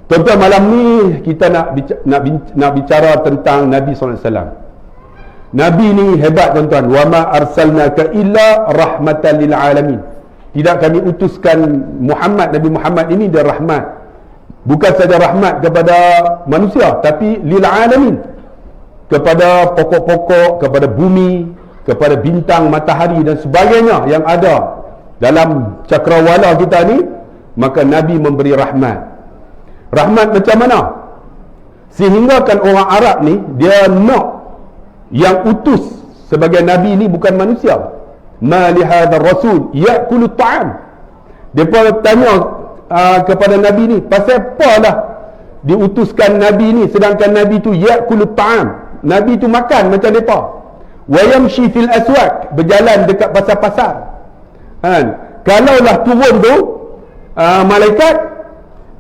Tuan-tuan, malam ni kita nak bicara tentang Nabi SAW. Nabi ni hebat tuan-tuan. Wa ma arsalnaka illa rahmatan lil alamin. Tidak kami utuskan Nabi Muhammad ini dia rahmat. Bukan saja rahmat kepada manusia, tapi lil alamin, kepada pokok-pokok, kepada bumi, kepada bintang, matahari dan sebagainya yang ada dalam cakrawala kita ni. Maka Nabi memberi rahmat. Rahmat macam mana? Sehingga kan orang Arab ni dia nak yang utus sebagai Nabi ni bukan manusia. Ma li hadzal rasul ya'kulu ta'am. Depa tanya kepada Nabi ni, pasal apalah diutuskan Nabi ni sedangkan Nabi tu ya'kulu ta'am. Nabi tu makan macam depa. Wa yamshi fil aswaq, berjalan dekat pasar-pasar. Kalaulah turun tu malaikat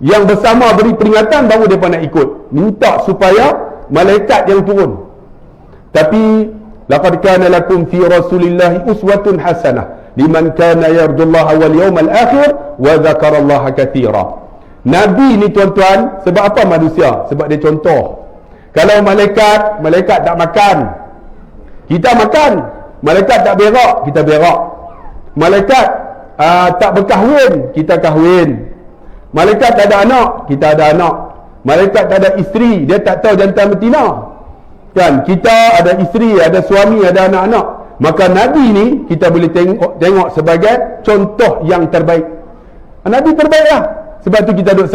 yang bersama beri peringatan, baru mereka nak ikut, minta supaya malaikat yang turun. Tapi laqad kana lakum fi rasulillahi uswatun hasanah liman kana yarjullaha wal yawmal akhir wa dzakarallaha katsira. Nabi ni tuan-tuan, sebab apa manusia? Sebab dia contoh. Kalau malaikat tak makan, kita makan. Malaikat tak berak, kita berak. Malaikat tak berkahwin, kita kahwin. Malaikat tak ada anak, kita ada anak. Malaikat tak ada isteri, dia tak tahu jantan betina. Kan, kita ada isteri, ada suami, ada anak-anak. Maka Nabi ni kita boleh tengok sebagai contoh yang terbaik. Nabi terbaik lah. Sebab tu kita duk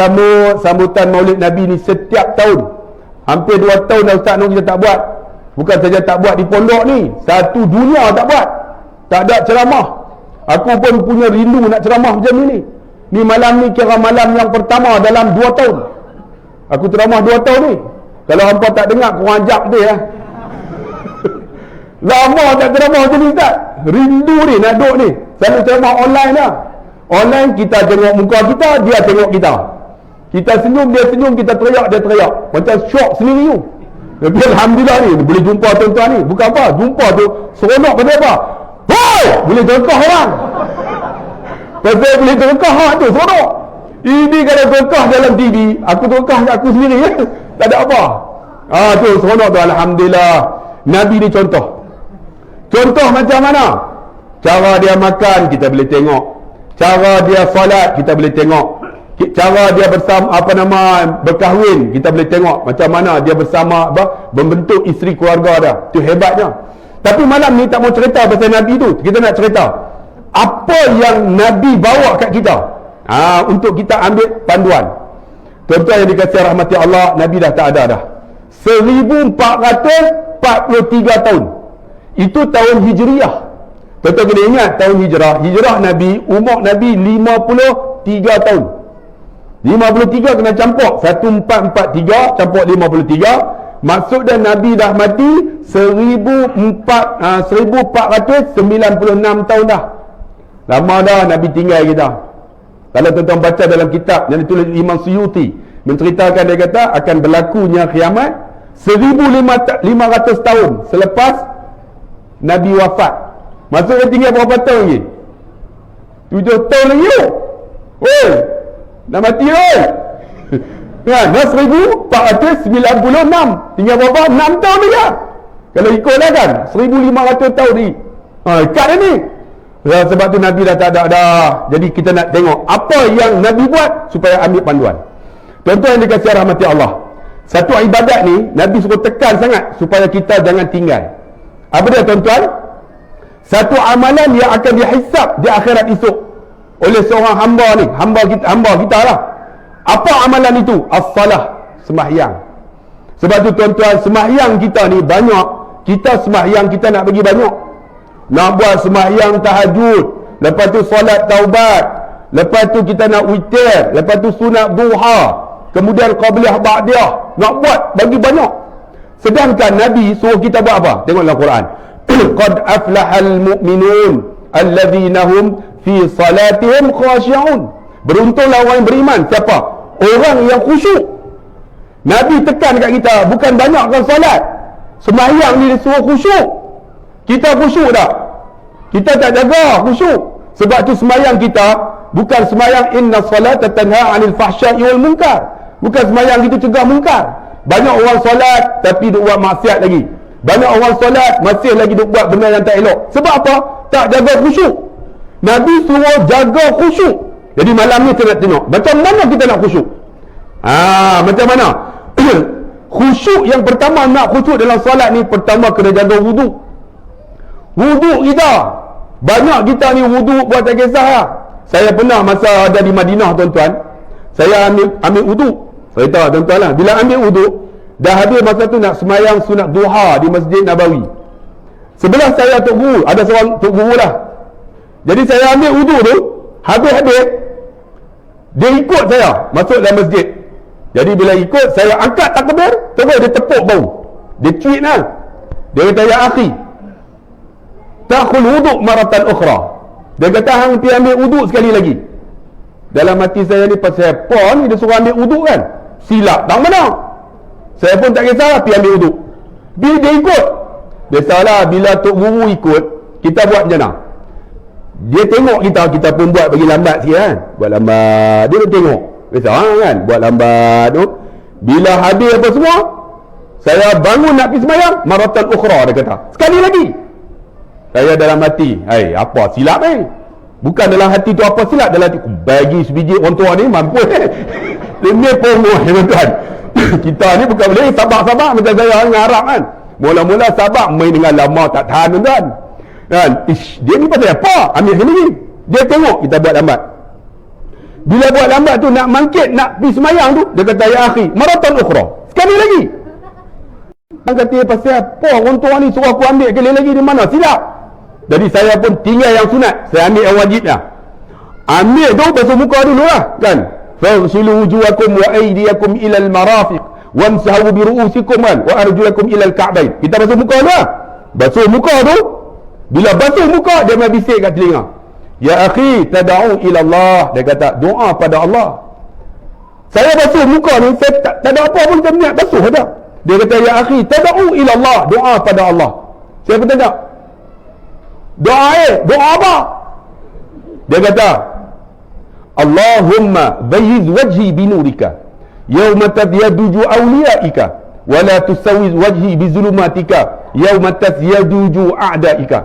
sambutan Maulid Nabi ni setiap tahun. Hampir 2 tahun dah Ustaz Nur kita tak buat. Bukan saja tak buat di pondok ni, satu dunia tak buat. Tak ada ceramah. Aku pun punya rindu nak ceramah macam ni. Ni malam ni kira malam yang pertama dalam 2 tahun. Aku ceramah 2 tahun ni. Kalau hampa tak dengar, korang ajak dia ya. Lama tak ceramah macam ni Ustaz. Rindu ni nak duduk ni. Selalu ceramah online lah. Online kita tengok muka kita, dia tengok kita. Kita senyum, dia senyum, kita teriak, dia teriak. Macam syok sendiri tu. Tapi Alhamdulillah ni, boleh jumpa tuan-tuan ni. Bukan apa, jumpa tu seronok pada apa? Hoi! Boleh terkah orang. Pasal boleh terkah tu seronok. Ini kalau terkah dalam TV, aku terkah aku sendiri ya. Tak ada apa. Tu seronok tu, Alhamdulillah. Nabi ni contoh. Contoh macam mana? Cara dia makan kita boleh tengok. Cara dia solat kita boleh tengok. Cara dia berkahwin kita boleh tengok. Macam mana dia bersama membentuk isteri keluarga dia. Tu hebatnya. Tapi malam ni tak mau cerita pasal Nabi tu. Kita nak cerita apa yang Nabi bawa kat kita, untuk kita ambil panduan. Tuan-tuan yang dikasihi rahmati Allah, Nabi dah tak ada dah. 1443 tahun. Itu tahun Hijriah. Tuan-tuan kena ingat tahun Hijrah. Hijrah Nabi, umur Nabi 53 tahun. 53 kena campur 1443 campur 53. Maksud dia Nabi dah mati 1496 tahun dah. Lama dah Nabi tinggal kita. Kalau tuan-tuan baca dalam kitab yang ditulis Imam Suyuti, menceritakan, dia kata akan berlakunya kiamat 1500 tahun selepas Nabi wafat. Maksudnya tinggal berapa tahun lagi? 7 tahun lagi. Oi, dah mati oi. Kan, dah 1496. Tinggal berapa? 6 tahun lagi. Kalau ikutlah kan 1500 tahun ni. Ikat dah ni. Sebab tu Nabi dah tak ada dah. Jadi kita nak tengok apa yang Nabi buat supaya ambil panduan. Tuan-tuan yang dikasihi rahmati Allah, satu ibadat ni Nabi suruh tekan sangat supaya kita jangan tinggal. Apa dia tuan-tuan? Satu amalan yang akan dihisap di akhirat esok oleh seorang hamba ni, hamba kita lah. Apa amalan itu? As-salah, sembahyang. Sebab tu tuan-tuan, sembahyang kita ni banyak. Kita sembahyang kita nak bagi banyak. Nak buat sembahyang tahajud, lepas tu solat taubat, lepas tu kita nak witir, lepas tu sunat duha, kemudian qabliyah ba'diyah, nak buat bagi banyak. Sedangkan Nabi suruh kita buat apa? Tengok dalam Quran. Qad aflahal mu'minun alladhina hum fi salatihim khashi'un. Beruntunglah orang yang beriman. Siapa? Orang yang khusyuk. Nabi tekan kat kita, bukan banyakkan solat. Sembahyang ni disuruh khusyuk. Kita khusyuk tak? Kita tak jaga khusyuk. Sebab tu sembahyang kita bukan sembahyang inna salata tanha 'anil fahsya'i wal munkar. Bukan semayang kita cegah mungkar. Banyak orang solat tapi duk buat maksiat lagi. Banyak orang solat masih lagi duk buat benda yang tak elok. Sebab apa? Tak jaga khusyuk. Nabi suruh jaga khusyuk. Jadi malam ni kita nak tengok macam mana kita nak khusyuk. Macam mana? Khusyuk yang pertama, nak khusyuk dalam solat ni, pertama kena jaga wuduk. Wuduk kita, banyak kita ni wuduk buat tak kisah lah. Saya pernah masa ada di Madinah tuan-tuan, saya ambil wuduk. Saya tahu tuan-tuan lah, bila ambil wuduk, dah habis masa tu nak semayang sunat duha di Masjid Nabawi. Sebelah saya Tok Guru, ada seorang Tok Guru lah. Jadi saya ambil wuduk tu, habis-habis dia ikut saya masuk dalam masjid. Jadi bila ikut, saya angkat takbir, terus dia tepuk bau, dia cuit lah. Dia kata, ya akhi, takhul wuduk maratan ukhra. Dia kata, hang pergi ambil wuduk sekali lagi. Dalam hati saya ni, pasal apa ni dia suruh ambil wuduk kan? Silap tak mana? Saya pun tak kisah, pergi ambil wuduk. Bila dia ikut, biasalah bila Tok Guru ikut, kita buat macam mana? Dia tengok kita pun buat bagi lambat sikit kan. Buat lambat, dia pun tengok. Biasa kan, buat lambat tu. Bila habis apa semua, saya bangun nak pergi semayang, maratan ukhra dia kata, sekali lagi. Saya dalam hati, apa silap bukan dalam hati tu apa silap, dalam hati bagi sebiji orang tua ni mampu ini pomoh tuan-tuan. Kita ni bukan boleh sabar-sabar macam saya orang Arab kan. Mula-mula sabar, main dengan lama tak tahan tuan-tuan kan. Dia ni pasal apa, ambil sendiri. Dia tengok kita buat lambat. Bila buat lambat tu nak mangkit, nak pergi semayang tu, dia kata, ya akhi, maratan ukhra, sekali lagi. Dia kata, pasal apa orang tua ni suruh aku ambil sekali lagi, di mana silap. Jadi saya pun tinggal yang sunat, saya ambil yang wajib lah. Ambil tu basuh muka dulu lah kan. Faghsilu wujuhakum wa aydiyakum ilal marafiq wamsahu bi ru'usikum wa arjulakum ilal ka'bain. Kita basuh muka dulu lah. Basuh muka tu, bila basuh muka dia mai bisik kat telinga, ya akhi tad'u ila Allah. Dia kata doa pada Allah. Saya basuh muka ni, saya tak ada apa pun, saya niat basuh aja. Dia kata, ya akhi tad'u ila Allah, doa pada Allah. Saya pun tanya, doa apa? Dia kata, Allahumma bayyiz wajhi binurika yawma tadyaduju awliyaika wa la tusawiz wajhi bizulumatika yawma tasyaduju a'daika.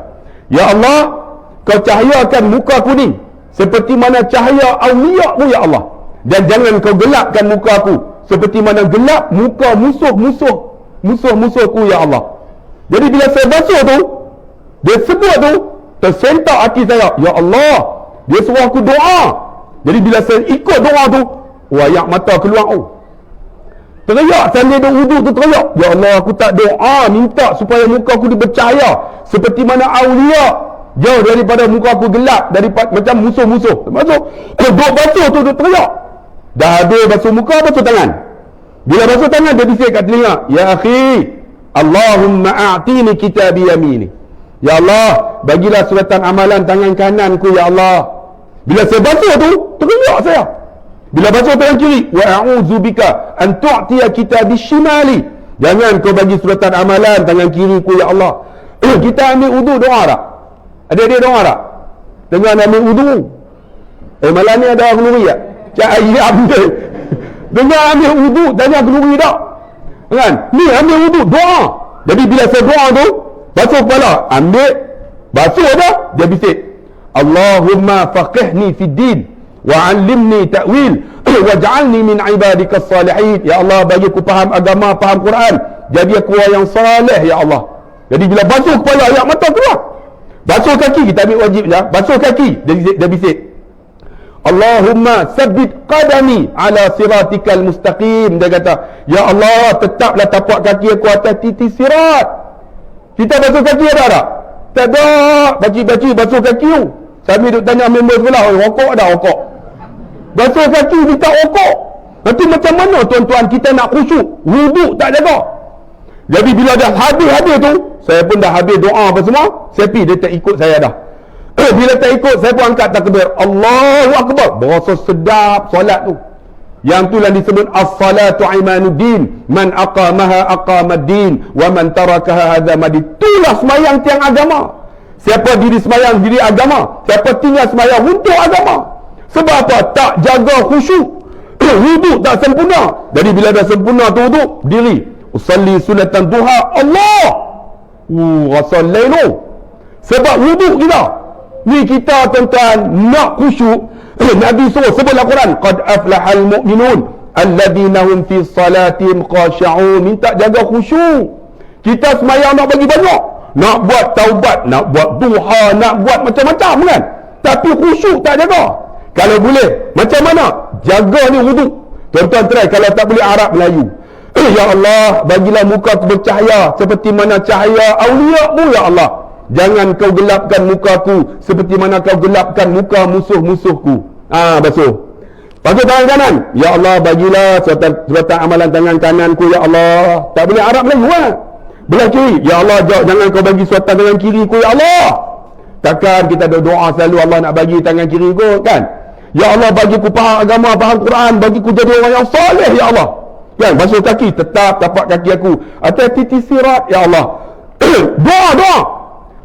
Ya Allah, kau cahayakan muka aku ni seperti mana cahaya awliya-Mu ya Allah, dan jangan kau gelapkan muka aku seperti mana gelap muka musuh-musuhku ya Allah. Jadi bila saya basuh tu, dia sebut tu, tersentak hati saya, ya Allah, dia suruh aku doa. Jadi bila saya ikut doa tu, wayak mata keluar. Teriak sambil duk wuduk tu, teriak, ya Allah, aku tak doa minta supaya muka aku dipercaya seperti mana awliya, jauh daripada muka aku gelap, daripada macam musuh-musuh. Masuk duk basuh tu, duk teriak. Dah habis basuh muka, basuh tangan. Bila basuh tangan, dia bisik kat telinga, ya akhi, Allahumma a'tini kitabi yamini. Ya Allah, bagilah suratan amalan tangan kananku ya Allah. Bila saya basuh tu, teriak saya. Bila basuh tangan kiri, wa a'udzubika an tu'tiya kitabi shimali. Jangan kau bagi suratan amalan tangan kiriku ya Allah. Kita ambil wudu, doa tak? Ada doa tak? Tengah ambil wudu. Malam ni ada keluri tak? Cak ayam dia. Tengah ambil wudu, tanya keluri tak? Kan? Ni ambil wudu, doa. Jadi bila saya doa tu, basuh kepala, ambil, basuh dah, dia bisik, Allahumma faqihni fid din wa 'allimni ta'wil waj'alni min ibadikas salihin. Ya Allah, bagi aku faham agama, faham Quran, jadi aku orang yang saleh ya Allah. Jadi bila basuh kepala, air mata keluar. Basuh kaki, kita ambil wajib je. Basuh kaki, dia bisik, Allahumma sabbit qadami ala siratikal mustaqim. Dia kata, ya Allah, tetaplah tapak kaki aku atas titik sirat. Kita basuh kaki ada tak? Tak ada. Baci-baci basuh kaki tu. Sambil duk tanya member sebelah, rokok ada rokok. Basuh kaki minta rokok. Nanti macam mana tuan-tuan kita nak khusyuk? Wuduk tak jaga. Jadi bila dah habis-habis tu, saya pun dah habis doa apa semua, saya pergi, dia tak ikut saya dah. Bila tak ikut, saya pun angkat takbir, Allahu Akbar. Berasa sedap solat tu. Yang tu lah disebut as-salatu imanuddin, man aqamaha aqamaddin wa man tarakaha hadza madin. Itulah semayang tiang agama. Siapa diri semayang diri agama, siapa tinggal semayang untuk agama. Sebab apa? Tak jaga khusyuk. Wuduk tak sempurna. Jadi bila dah sempurna tu wuduk, diri. Usalli sunatan duha. Allah. Rasa lain tu. Sebab wuduk kita. Ni kita tuan-tuan nak khusyuk. Nabi suruh sebut Al-Quran. Qad aflahal mu'minun alladhina hum fi salatihim khashi'un. Minta jaga khusyuk. Kita semayang nak bagi banyak. Nak buat taubat, nak buat duha, nak buat macam-macam kan. Tapi khusyuk tak jaga. Kalau boleh, macam mana? Jaga ni wuduk. Tuan-tuan try kalau tak boleh Arab Melayu. Ya Allah, bagilah muka aku bercahaya seperti mana cahaya awliya-Mu ya Allah. Jangan kau gelapkan mukaku seperti mana kau gelapkan muka musuh-musuhku. Basuh. Pakai tangan kanan. Ya Allah, bagilah suratan amalan tangan kananku ya Allah. Tak boleh Arab Melayu kan? Belah kiri. Ya Allah, jangan kau bagi suratan tangan kiriku ya Allah. Takkan kita doa selalu Allah nak bagi tangan kiri ku kan? Ya Allah, bagi ku faham agama, faham Quran, bagi ku jadi orang yang soleh ya Allah. Kan, basuh kaki, tetap tapak kaki aku. Hati-hati sirat ya Allah. Doa.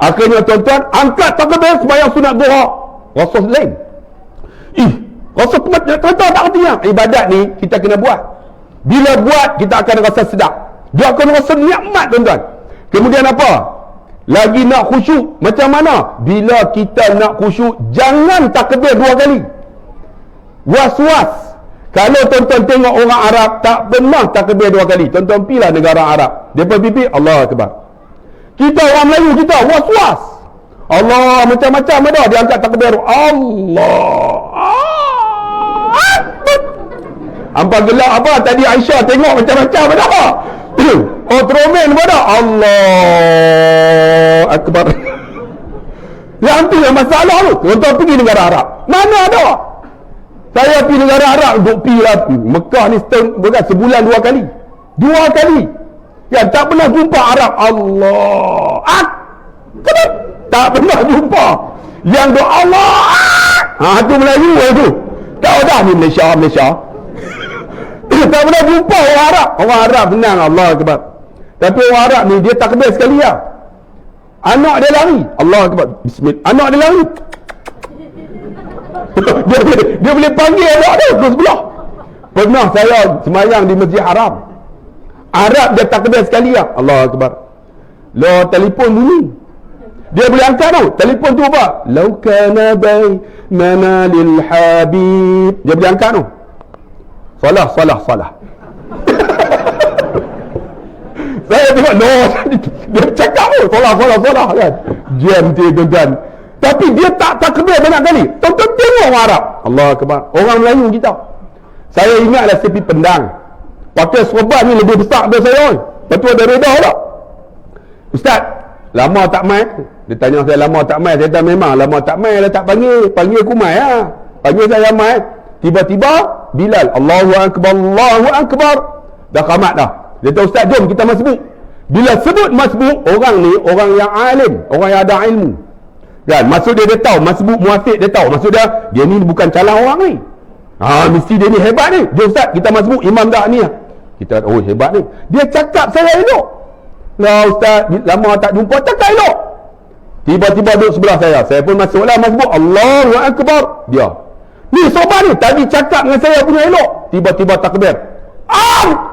Akhirnya tuan-tuan, angkat takbir sembahyang sunat duha. Rasa lain. Rasa tuan-tuan tak arti yang ibadat ni kita kena buat. Bila buat, kita akan rasa sedap. Dia akan rasa nikmat tuan-tuan. Kemudian apa? Lagi nak khusyuk. Macam mana? Bila kita nak khusyuk, jangan takbir 2 kali. Was-was. Kalau tuan-tuan tengok orang Arab tak pernah takbir 2 kali. Tuan-tuan pergilah negara Arab. Depa pipi Allah Akbar. Kita orang Melayu kita was-was. Allah macam-macam ada dia angkat takbir. Allah. Hampa gelak apa tadi Aisyah tengok macam-macam ada. Tromen pada Allah Akbar. Yang tu yang masalah tu. Tuan-tuan pergi negara Arab. Mana ada? Saya pergi negara Arab untuk pergi lah Mekah ni sebulan 2 kali. 2 kali. Ya, tak pernah jumpa Arab. Allah Akbar. Tak pernah jumpa. Yang doa Allah. Tu Melayu tu. Tak ada ni Malaysia. Tak pernah jumpa orang Arab. Orang Arab senang Allah Akbar. Tapi orang Arab ni dia takbir sekali lah. Anak dia lari. Allah Akbar. Bismillah. Anak dia lari. dia boleh panggil anak dia ke sebelah. Pernah saya semayang di Masjid Haram. Arab dia takbir sekali lah. Allah Akbar. Telefon bunyi. Dia boleh angkat tau. Telefon tu apa? Lau kana bainana lil habib. Dia boleh angkat tau. Salah. Saya tengok dia cakap tu salah kan. Jam dia tuan. Tapi dia tak takbir banyak kali. Tuan-tuan tengok orang Arab. Allah Akbar. Orang Melayu kita. Saya ingatlah saya pergi Pendang. Pakai serban ni lebih besar dari saya. Lepas tu ada reda tak? Ustaz, lama tak mai? Dia tanya saya lama tak mai. Saya kata memang lama tak mai lah tak panggil. Panggil aku mai lah. Panggil saya mai. Tiba-tiba Bilal. Allahu Akbar. Dah qamat dah. Dia kata Ustaz jom kita masbuk. Bila sebut masbuk, orang ni orang yang alim. Orang yang ada ilmu. Kan? Maksud dia tahu. Masbuk muafiq dia tahu. Maksud dia ni bukan calang orang ni. Mesti dia ni hebat ni. Jom Ustaz kita masbuk. Imam dah ni lah. Kita kata hebat ni. Dia cakap saya elok. Lah Ustaz lama tak jumpa cakap elok. Tiba-tiba duduk sebelah saya. Saya pun masuklah masbuk. Allahu Akbar. Dia ni sobat ni tadi cakap dengan saya punya elok. Tiba-tiba takbir. Akbar.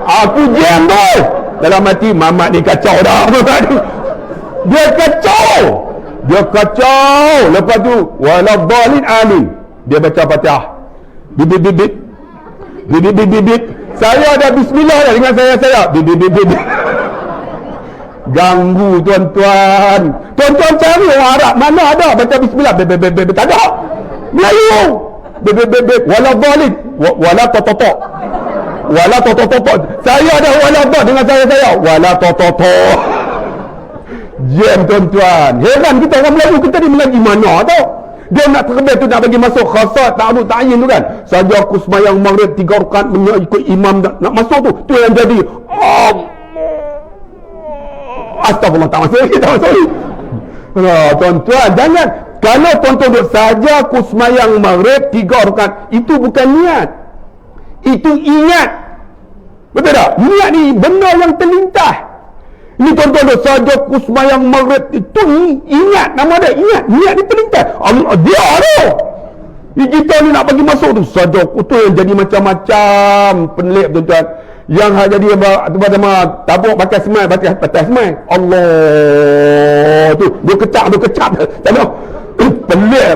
Aku jam tu. Dalam hati Mamat ni kacau dah. Dia kacau. Lepas tu waladhdallin amin. Dia baca Fatihah. Bibit. Saya dah bismillah dah dengan saya. Bibit. Ganggu tuan-tuan. Tuan-tuan cari orang Arab mana ada baca bismillah. Bibit. Tak ada. Melayu. Bibit. Waladhdallin. Wala tototok. Saya ada waladhdallin dengan saya. Wala tototok. Jam tuan-tuan. Heran kita orang Melayu kita ni mengaji mana tau. Dia nak takbir tu nak bagi masuk khasat ta'arud ta'yin tu kan. Saja aku sembahyang maghrib 3 rakaat ikut imam nak masuk tu yang jadi astagfirullah tak masuk. Tuan-tuan jangan. Kalau tuan-tuan duduk saja aku sembahyang maghrib 3 rakaat, itu bukan niat. Itu ingat. Betul tak? Niat ni benda yang terlintas. Ni tuan-tuan duduk saja aku sembahyang maghrib, itu ingat nama dia, ingat. Niat ni terlintas. Allah dia tu. Kita ni nak bagi masuk tu saja tu yang jadi macam-macam pelik tuan-tuan. Yang jadi tabuk pakai semai, batas semai. Allah tu dia kecap tak tahu. Pelik.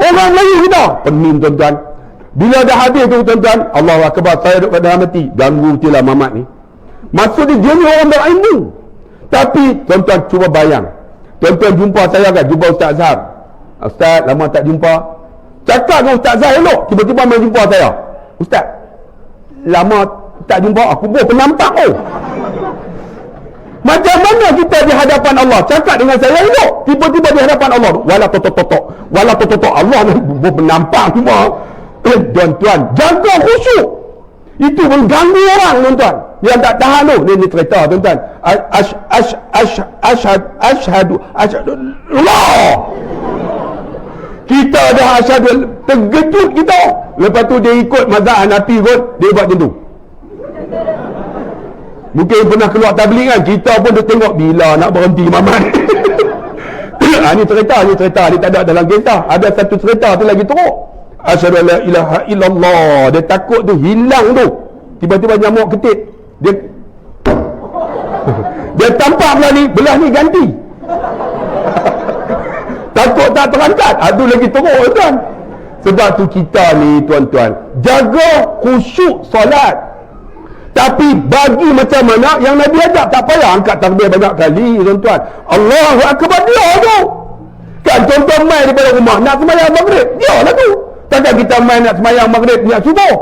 Orang Melayu kita pening tuan-tuan. Bila dah habis tu tuan-tuan, Allahu akbar, saya duduk pada mati. Ganggu betul lah Mamat ni. Maksud dia ni orang berilmu. Tapi tuan-tuan cuba bayang. Tuan-tuan jumpa saya kan, jumpa Ustaz Azhar. Ustaz, lama tak jumpa. Cakap dengan Ustaz Azhar elok, tiba-tiba main jumpa saya. Ustaz, lama tak jumpa, aku pun penampak oh. Macam mana kita di hadapan Allah? Cakap dengan saya elok, tiba-tiba di hadapan Allah. Wala totok. Allah ni pun penampak semua. Tuan-tuan, jaga khusyuk. Itu mengganggu orang tuan-tuan. Yang tak tahan tu. Ni cerita tuan-tuan. Asyhadu Allah. Kita dah asyhadu, terkejut kita. Lepas tu dia ikut mazhab Hanafi kot, dia buat macam tu. Mungkin pernah keluar tabligh kan, kita pun dia tengok bila nak berhenti Mamat. Ni cerita dia tak ada dalam kisah. Ada satu cerita tu lagi teruk. Asyhadu la ilaha illallah. Dia takut tu hilang tu. Tiba-tiba nyamuk ketik. Dia tampak belah ni ganti. Takut tak terangkat. Aduh lagi teruk tuan. Sebab tu kita ni tuan-tuan, jaga khusyuk solat. Tapi bagi macam mana yang Nabi ajak, tak payah angkat takbir banyak kali tuan-tuan. Allahu akbar dia tu. Kan tuan-tuan main daripada rumah nak sembahyang maghrib, dia lah tu. Takkan kita main nak sembahyang maghrib niat subuh.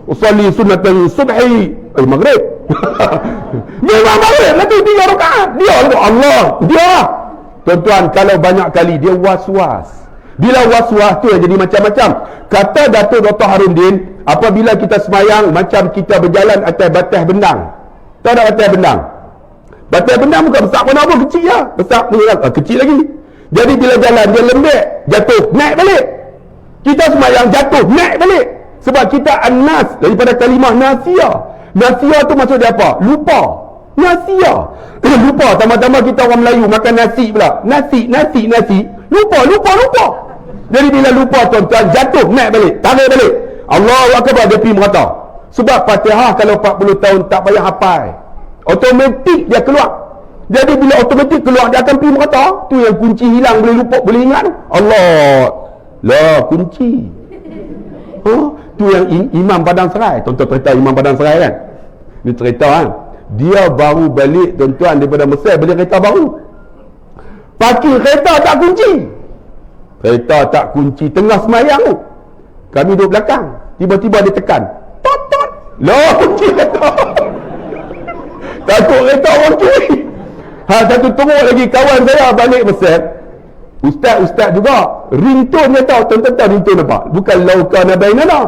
Usolli sunnatul subhi maghrib. Memang maghrib lah tu 3 rakaat. Dia lah Allah. Dia. Tuan-tuan, kalau banyak kali dia was-was. Bila was-was tu yang jadi macam-macam. Kata Datuk Dr. Harudin, apabila kita semayang macam kita berjalan atas batas bendang. Tahu tak batas bendang? Batas bendang bukan besar pun apa, kecil lah. Besar pun kecil lagi. Jadi bila jalan dia lembek, jatuh, naik balik. Kita semayang jatuh, naik balik. Sebab kita anas daripada kalimah nasia. Nasia tu maksud dia apa? Lupa. Nasia. Lupa. Tambah-tambah kita orang Melayu makan nasi pula. Nasi. Lupa. Jadi bila lupa tuan-tuan, jatuh, naik balik, tarik balik. Allahu akbar, dia pergi merata. Sebab Fatihah kalau 40 tahun tak payah hafal. Automatik dia keluar. Jadi bila automatik keluar, dia akan pergi merata. Tu yang kunci hilang, boleh lupa, boleh ingat. Allah. Lah kunci. Tu yang Imam Padang Serai. Tuan-tuan cerita Imam Padang Serai kan? Ni cerita kan? Dia baru balik tuan-tuan daripada Mesir, beli kereta baru. Parking kereta tak kunci. Kereta tak kunci tengah semayang tu. Kami duduk belakang. Tiba-tiba dia tekan. Tot. Lah kunci kereta. Takut kereta orang curi. Satu teruk lagi kawan saya balik Mesir. Ustaz juga. Ringtone dia tahu. Tuan-tuan tahu ringtone apa? Bukan Laukana Bainana.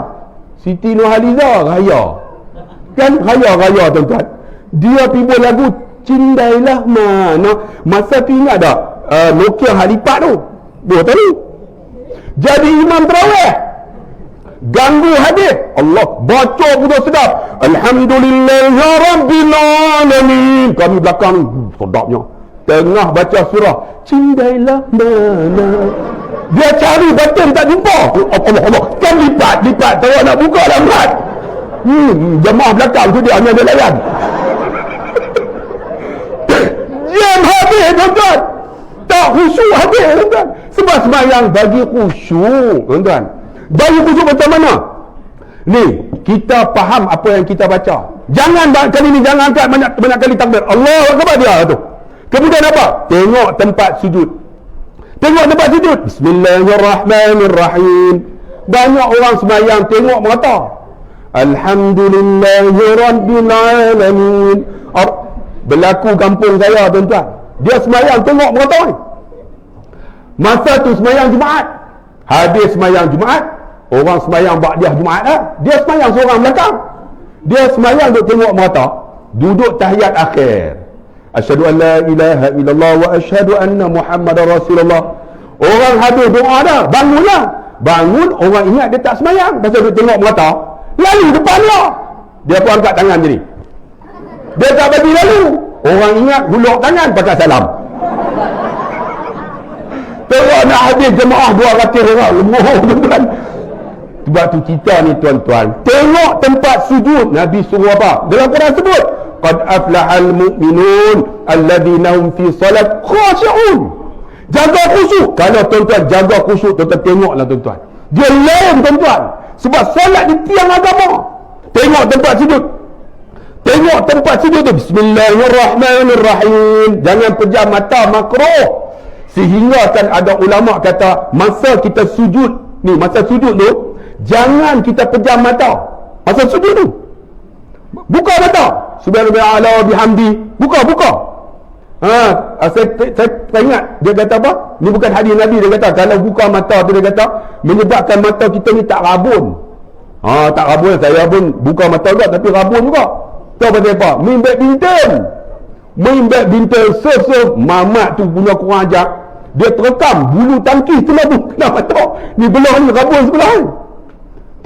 Siti Nurhaliza Raya. Kan Raya tuan-tuan. Dia pibul lagu Cindailah Mana. Masa tu ingat tak? Nokia Halipat tu. Tahu. Jadi imam terawih. Ganggu hadis. Allah baca putus sedap. Alhamdulillahi Rabbil Alamin. Kami belakang sedapnya. Tengah baca surah Cindailah Mana. Dia cari batin tak jumpa. Allah. Kan lipat. Terus nak buka dah berat. Jemaah belakang tu dia hanya dia layan. Jam habis tuan-tuan. Tak khusyuk habis tuan-tuan. Sebab sembahyang bagi khusyuk tuan-tuan. Bagi khusyuk macam mana? Ni, kita faham apa yang kita baca. Jangan kali ni jangan angkat banyak kali takbir. Allah akbar dia tu. Kemudian apa? Tengok tempat sujud. Bismillahirrahmanirrahim. Banyak orang sembahyang tengok merata. Alhamdulillahirabbil alamin. Berlaku kampung saya tuan-tuan. Dia sembahyang tengok merata. Masa tu sembahyang Jumaat. Habis sembahyang Jumaat, orang sembahyang ba'diyah Jumaat lah. Dia sembahyang seorang belakang. Dia sembahyang duduk tengok merata. Duduk tahiyat akhir. Asyhadu an la ilaha illallah wa asyhadu anna Muhammadar Rasulullah. Orang habis doa dah, bangunlah. Bangun, orang ingat dia tak sembahyang. Pasal duduk tengok merata. Lalu depan lah. Dia pun angkat tangan jadi. Dia tak bagi lalu. Orang ingat huluk tangan pakai salam. Terus nak habis jemaah 200 orang. Lemah tuan-tuan. Sebab tu kita ni tuan-tuan, tengok tempat sujud, Nabi suruh apa? Dalam Quran sebut, qad aflahal mu'minun alladhina hum fi salat khashi'un. Jaga khusyuk. Kalau tuan-tuan jaga khusyuk, tuan-tuan tengoklah tuan-tuan, dia lain tuan-tuan. Sebab solat di tiang agama. Tengok tempat sujud. Tengok tempat sujud tu, Bismillahirrahmanirrahim. Jangan pejam mata, makruh. Sehingga kan ada ulama kata, masa kita sujud ni, masa sujud tu, jangan kita pejam mata. Masa sujud tu, buka mata. Subhanallah bihamdi. Buka. Saya ingat dia kata apa? Ni bukan hadis Nabi, dia kata kalau buka mata tu, dia kata menyebabkan mata kita ni tak rabun. Tak rabun. Saya pun buka mata juga, tapi rabun juga. Tahu pasal apa? Main badminton surf. Mamat tu punya kurang ajar. Dia terekam bulu tangkis tu lah tu kena mata. Ni belah ni rabun sebelah ni.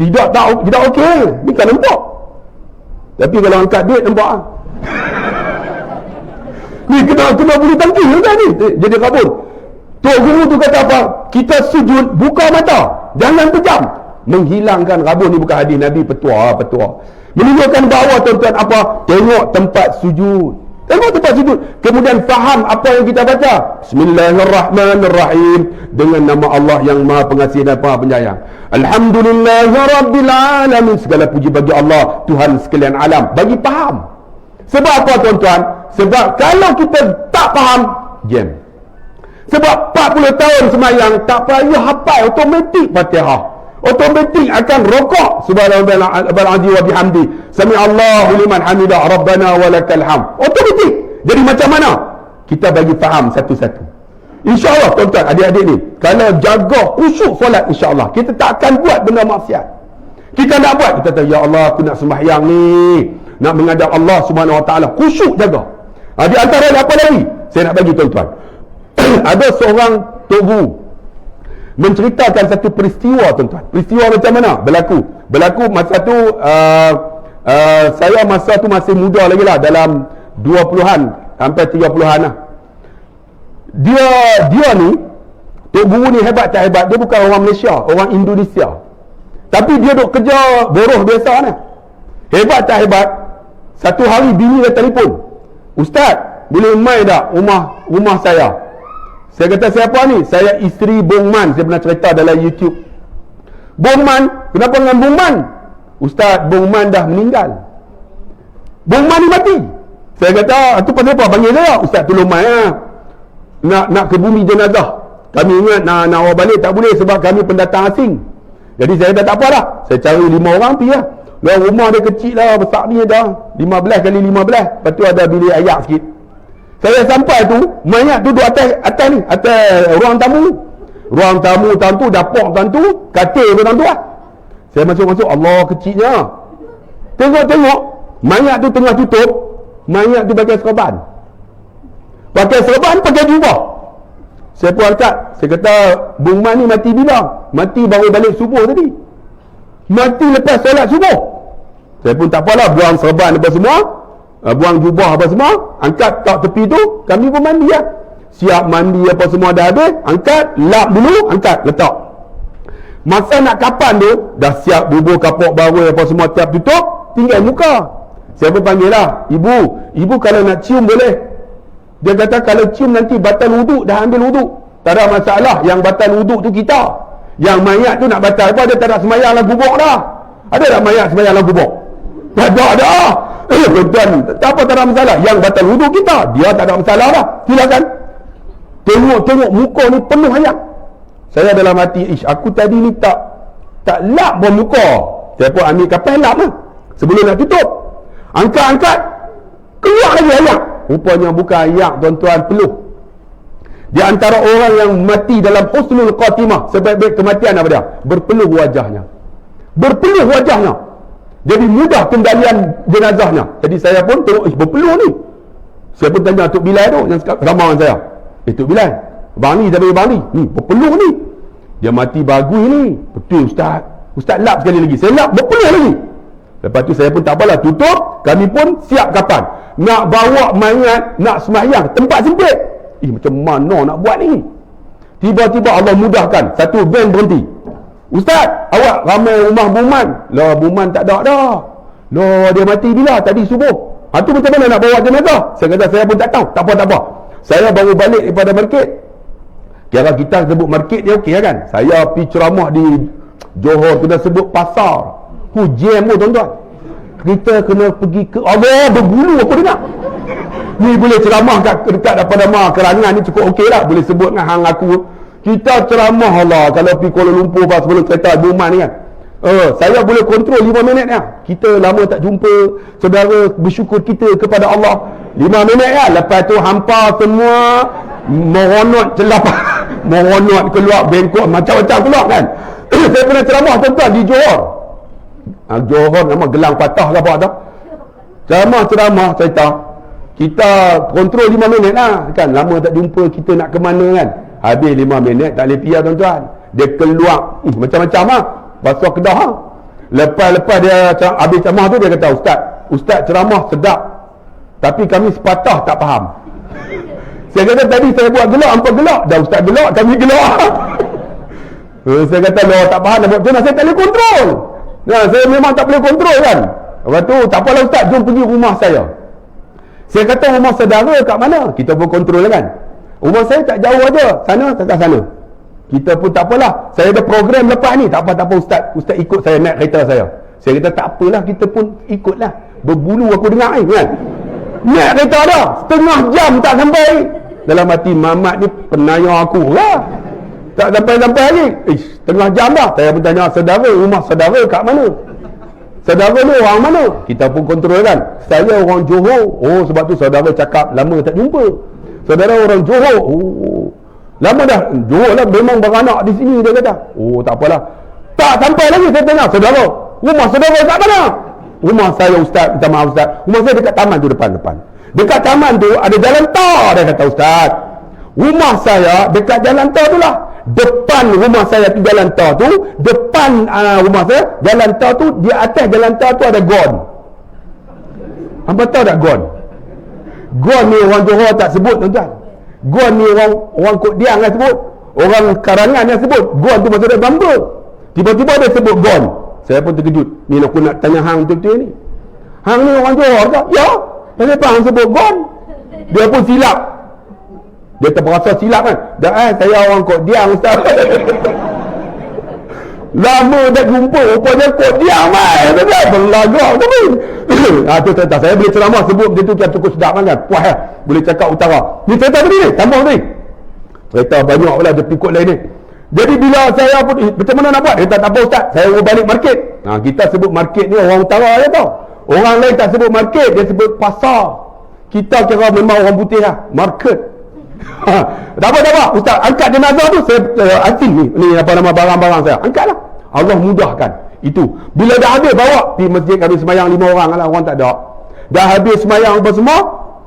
Tidak okey. Ni kan nampak. Tapi kalau angkat duit nampak ni kena bulu tangkis juga ni. Jadi rabun. Tok guru tu kata apa? Kita sujud buka mata. Jangan pejam. Menghilangkan rabun. Ni bukan hadis Nabi, petua. Menunjukkan bahawa tuan-tuan apa? Tengok tempat sujud. Tengok tempat sujud. Kemudian faham apa yang kita baca. Bismillahirrahmanirrahim. Dengan nama Allah yang Maha Pengasih dan Maha Penyayang. Alhamdulillahirrabbilalamin. Segala puji bagi Allah, Tuhan sekalian alam. Bagi faham. Sebab apa tuan-tuan? Sebab kalau kita tak faham, jam. Sebab 40 tahun semayang, tak payah hafal, automatik Fatihah. Automatik akan rokok. Subhanallahil azim wa bihamdi. Sami'allahu liman hamidah. Rabbana walakal hamd. Automatik. Jadi macam mana? Kita bagi faham satu-satu. InsyaAllah tuan-tuan, adik-adik ni, kalau jaga khusyuk solat, insyaAllah kita tak akan buat benda maksiat. Kita nak buat, kita tahu, ya Allah, aku nak sembahyang ni, nak menghadap Allah Subhanahu Wa Taala, khusyuk jaga. Di antara apa lagi saya nak bagi tuan-tuan? Ada seorang tok guru menceritakan satu peristiwa tuan-tuan. Peristiwa macam mana? Berlaku masa tu saya masa tu masih muda lagi lah, dalam 20-an sampai 30-an lah. Dia ni tok guru ni hebat tak hebat? Dia bukan orang Malaysia, orang Indonesia. Tapi dia duk kerja buruh biasa ni. Hebat tak hebat? Satu hari bini dia telefon, "Ustaz, boleh mai tak rumah saya?" Saya kata, "Siapa ni?" "Saya isteri Bong Man." Saya pernah cerita dalam YouTube. "Bong Man? Kenapa dengan Bong Man?" "Ustaz, Bong Man dah meninggal." "Bong Man ni mati?" Saya kata, "Itu pasal apa? Panggil saya." "Ustaz, tolong mai lah. Nak ke bumi jenazah. Kami ingat nak awak balik tak boleh sebab kami pendatang asing." Jadi saya kata, "Tak apa lah. Saya cari 5 orang pergi lah." Rumah dia kecil lah, besar ni dah 15 kali 15. Lepas tu ada bilik ayak sikit. Saya sampai tu, mayat tu duduk atas ni, atas ruang tamu. Ruang tamu tu, dapur tu, katil tu lah. Saya masuk, Allah kecilnya. Tengok, mayat tu tengah tutup. Mayat tu pakai serban. Pakai jubah. Saya pun angkat. Saya kata, Bung Man ni mati bila? Mati baru balik subuh tadi. Mati lepas solat subuh. Saya pun tak apalah, buang serban apa semua, buang jubah apa semua, angkat kat tepi tu. Kami pun mandi lah. Siap mandi apa semua dah habis, angkat, lap dulu, angkat, letak. Masa nak kapan tu, dah siap bubur kapok baru apa semua, tiap tutup, tinggal muka. Saya pun panggil lah, Ibu kalau nak cium boleh. Dia kata kalau cium nanti batal wuduk, dah ambil wuduk. Tak ada masalah, yang batal wuduk tu kita. Yang mayat tu nak batal apa, dia tak ada semayang dalam kubur dah. Ada tak mayat semayang dalam kubur? Tak ada. Tuan-tuan, tak ada masalah. Yang batal wuduk kita, dia tak ada masalah lah. Silakan. Tengok muka ni penuh ayak. Saya dalam hati, aku tadi ni tak lap pun muka. Saya pun ambil kapas lap lah. Sebelum nak tutup, angkat, keluar lagi ayak. Rupanya bukan ayak tuan-tuan, peluh. Di antara orang yang mati dalam husnul khatimah, sebaik-baik kematian apa dia? Berpeluh wajahnya. Jadi mudah penggalian jenazahnya. Jadi saya pun tengok, berpeluh ni. Saya pun tanya Tok Bilal tu yang sama dengan saya. Tok Bilal, Bang ni, ni berpeluh ni. Dia mati bagus ni. Betul Ustaz. Ustaz lap sekali lagi. Saya lap berpeluh lagi. Lepas tu saya pun tak apalah, tutup. Kami pun siap kapan nak bawa mayat, nak sembahyang, tempat sempit. Macam mana nak buat ni? Tiba-tiba Allah mudahkan, satu van berhenti. Ustaz, awak ramai rumah Buman. Lah, Buman tak ada dah. Lah, dia mati bila? Tadi subuh. Tu macam mana nak bawa jenazah? Saya kata, saya pun tak tahu. Tak apa. Saya baru balik daripada market. Kira kita sebut market dia okey kan? Saya pergi ceramah di Johor, kita sebut pasar. Jam tu tuan-tuan. Kita kena pergi ke Allah, berbulu aku dengar. Ni boleh ceramah dekat daripada Kerangan ni cukup okey lah. Boleh sebut dengan hang aku. Kita ceramah Allah kalau pergi Kuala Lumpur pas sebelum kereta Buman ni kan. Saya boleh kontrol 5 minit ya. Kita lama tak jumpa saudara, bersyukur kita kepada Allah 5 minit ya. Lepas tu hampa semua meronot celap meronot keluar bengkok macam-macam keluar kan. Saya pernah ceramah tuan-tuan di Johor. Johor nama gelang patah ke apa tu. Ceramah cerita. Kita kontrol 5 minit lah kan. Lama tak jumpa, kita nak ke mana kan. Habis 5 minit tak boleh pergi tuan-tuan. Dia keluar macam-macam lah. Basuh kedah ha? Lepas dia habis ceramah tu dia kata, Ustaz ceramah sedap, tapi kami sepatah tak faham. Saya kata tadi saya buat gelak, hampa gelak. Dah Ustaz gelak, kami gelak. Saya kata loh tak faham nak buat macam mana. Saya tak boleh kontrol. Saya memang tak boleh kontrol kan. Lepas tu tak apalah Ustaz, jom pergi rumah saya. Saya kata rumah saudara kat mana? Kita pun kontrol kan. Rumah saya tak jauh aja. Sana tak sana. Kita pun tak apalah. Saya ada program lepas ni. Tak apa Ustaz ikut saya naik kereta saya. Saya kata tak apalah, kita pun ikutlah. Berbulu aku dengar ni kan. Naik kereta dah. Setengah jam tak sampai. Dalam hati Mamat ni penayar aku lah. Tak sampai-sampai lagi. Setengah jam dah. Saya pun tanya saudara, rumah saudara kat mana? Saudara ni orang mana? Kita pun kontrol kan. Saya orang Johor. Sebab tu saudara cakap lama tak jumpa. Saudara orang Johor. Lama dah. Johor lah memang beranak di sini dia kata. Tak apalah. Tak sampai lagi saya tanya saudara. Rumah saudara kat mana? Rumah saya Ustaz, minta maaf Ustaz. Rumah saya dekat taman tu depan. Dekat taman tu ada jalan tar, dia kata Ustaz. Rumah saya dekat jalan tar tu lah. Depan rumah saya tu jalan tar tu, depan rumah saya jalan tar tu, di atas jalan tar tu ada gon. Hampa tahu tak gon? Gon ni orang Johor tak sebut tuan-tuan. Gon ni orang Kok Diang yang sebut. Orang Karangan yang sebut. Gon tu maksudnya bambu. Tiba-tiba dia sebut gon. Saya pun terkejut. Ni aku nak tanya hang betul-betul ni. Hang ni orang Johor ke? Ya. Kenapa hang sebut gon? Dia pun silap. Dia terperasa silap kan. Saya orang Kok Diang Ustaz. Lama dah jumpa. Rupanya Kok Diang mai. Berlagak tapi. Tu cerita. Saya boleh ceramah sebut macam tu kan cukup sedap kan. Puas lah. Boleh cakap utara. Ni cerita tadi ni. Tambah ni. Cerita banyak pula dia pikut lain ni. Jadi bila saya pun macam mana nak buat? Dia tak apa Ustaz. Saya balik market. Kita sebut market ni orang utara je tau. Orang lain tak sebut market. Dia sebut pasar. Kita kira memang orang putih lah. Market. Tak apa Ustaz, angkat jenazah tu. Saya asing ni apa nama barang-barang saya. Angkatlah. Allah mudahkan. Itu bila dah habis bawa pergi masjid, habis semayang 5 orang lah, orang tak ada. Dah habis semayang apa semua,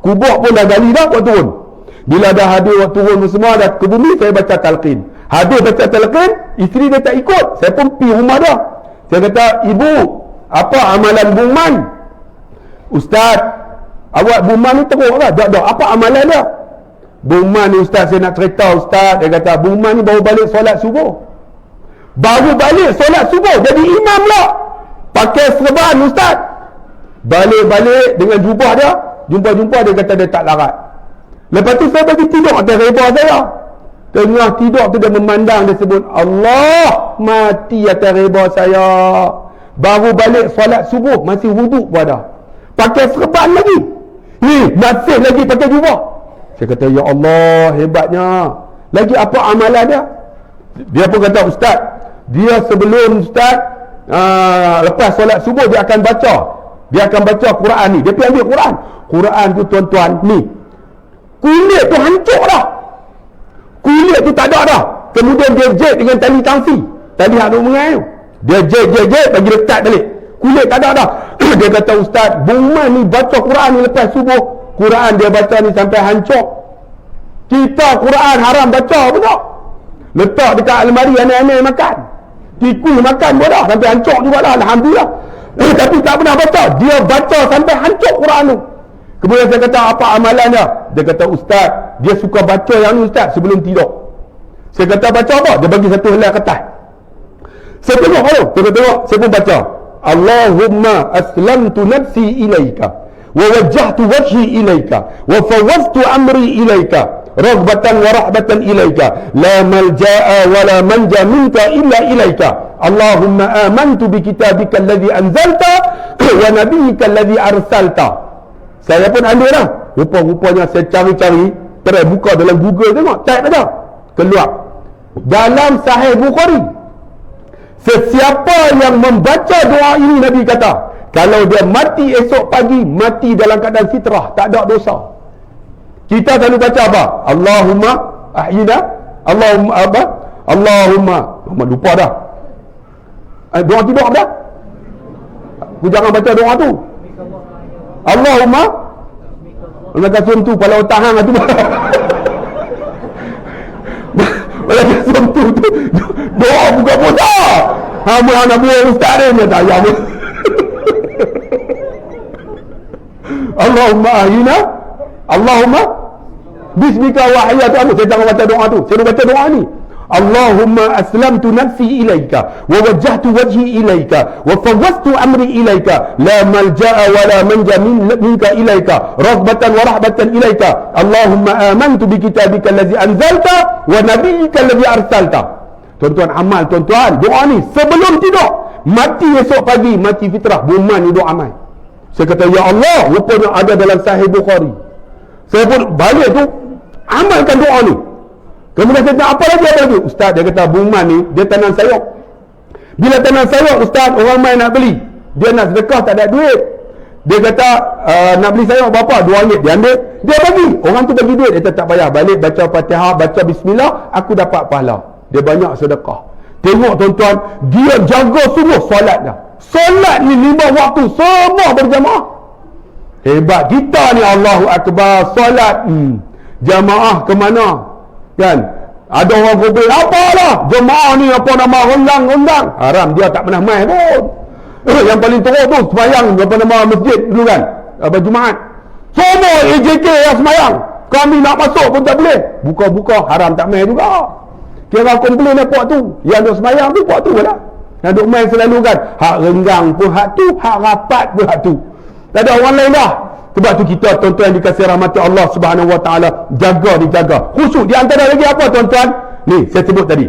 kubur pun dah gali dah, buat turun. Bila dah habis buat turun semua dah ke bumi, saya baca talqin. Habis baca talqin, isteri dia tak ikut. Saya pun pergi rumah dia. Saya kata, ibu, apa amalan Buman? Ustaz, awak Buman ni teruk lah. Tak, apa amalan dia? Buman ni Ustaz, saya nak cerita Ustaz. Dia kata, Buman ni baru balik solat subuh. Baru balik solat subuh, jadi imam lah. Pakai serban Ustaz. Balik-balik dengan jubah dia. Jumpa-jumpa dia kata dia tak larat. Lepas tu saya bagi tidur atas reba saya. Tengah tidur tu dia memandang, dia sebut Allah mati atas reba saya. Baru balik solat subuh, masih wuduk pun ada. Pakai serban lagi. Ni masih lagi pakai jubah. Saya kata ya Allah, hebatnya. Lagi apa amalan dia? Dia pun kata Ustaz, dia sebelum Ustaz lepas solat subuh dia akan baca Quran ni. Dia pergi ambil Quran tu tuan-tuan ni. Kulit tu hancur dah. Kulit tu tak ada dah. Kemudian dia jet dengan tali tangsi. Tali hak mengai tu. Dia jet bagi lekat balik. Kulit tak ada dah. Dia kata Ustaz, Buman ni baca Quran ni lepas subuh. Quran dia baca ni sampai hancur. Kita Quran haram baca pun tak. Letak dekat almari anak-anak makan. Tikus makan pun dah. Sampai hancur juga dah. Alhamdulillah. Tapi tak pernah baca. Dia baca sampai hancur Quran tu. Kemudian saya kata apa amalan dia? Dia kata Ustaz, dia suka baca yang ni Ustaz sebelum tidur. Saya kata baca apa? Dia bagi satu helai kertas. Saya tengok, saya pun baca. Allahumma aslamtu nafsi ilaika wa wajjahtu wajhi ilaika wa fawwadtu amri ilaika raghbatan wa rahbatan ilaika la malja'a wa la manja minka illa ilaika. Allahumma amantu bi kitabika alladhi anzalta wa nabiyyika alladhi arsalta. Saya pun ambil lah. Rupa-rupanya saya cari-cari, terus buka dalam Google tengok, type aja, keluar dalam Sahih Bukhari, sesiapa yang membaca doa ini, Nabi kata, kalau dia mati esok pagi, mati dalam keadaan fitrah, tak ada dosa. Kita selalu baca apa? Allahumma ahyina, Allahumma apa? Allahumma lupa dah. Doa tidur dah. Aku jangan baca doa tu. Allahumma kasum tu kalau tahan tu. Kalau kasum tu doa buka puasa. Hamba anak buah ustaz dia tak ayam. Allahumma ahyina, Allahumma bismika wa ahyatu. Saya jangan baca doa tu. Saya baca doa ni. Allahumma aslamtu nafsi ilaika wa wajjahtu wajhi ilaika wa fawwadtu amri ilaika la malja'a wa la manja minka ilaika raghbatan wa rahbatan ilaika. Allahumma amantu bi kitabika allazi anzalta wa nabiyyika allazi arsalta. Tuan-tuan amal, tuan-tuan, doa ni sebelum tidur, mati esok pagi, mati fitrah, buman ni doa amal. Saya kata, ya Allah, rupanya ada dalam Sahih Bukhari. Saya pun balik tu amalkan doa ni. Kemudian saya tanya, apa lagi? Ustaz, dia kata, buman ni dia tanam sayur. Bila tanam sayur, Ustaz, orang main nak beli, dia nak sedekah, tak ada duit. Dia kata, nak beli sayur berapa? RM2. Dia ambil, dia bagi. Orang tu bagi duit, dia kata, tak payah, balik baca Fatihah, baca bismillah, aku dapat pahala. Dia banyak sedekah. Tengok tuan-tuan, dia jaga sungguh solat dah. Solat ni 5 waktu, semua berjamaah. Hebat kita ni, Allahu Akbar. Solat jamaah ke mana? Kan? Ada orang komplain, apalah jemaah ni apa nama rendang. Haram, dia tak pernah main pun. Yang paling teruk tu sembahyang apa nama masjid dulu kan, Jumaat. Semua AJK yang sembahyang, kami nak masuk pun tak boleh. Buka-buka haram, tak main juga. Kira komplain dia puak tu, yang duk sembahyang tu puak tu lah. Yang duk main selalu kan, hak renggang pun hak tu, hak rapat pun hak tu. Tak ada orang lain dah. Sebab tu kita tuan-tuan yang dikasihi rahmat Allah Subhanahu wa taala, dijaga. Khusyuk di antara lagi apa tuan-tuan? Ni saya sebut tadi.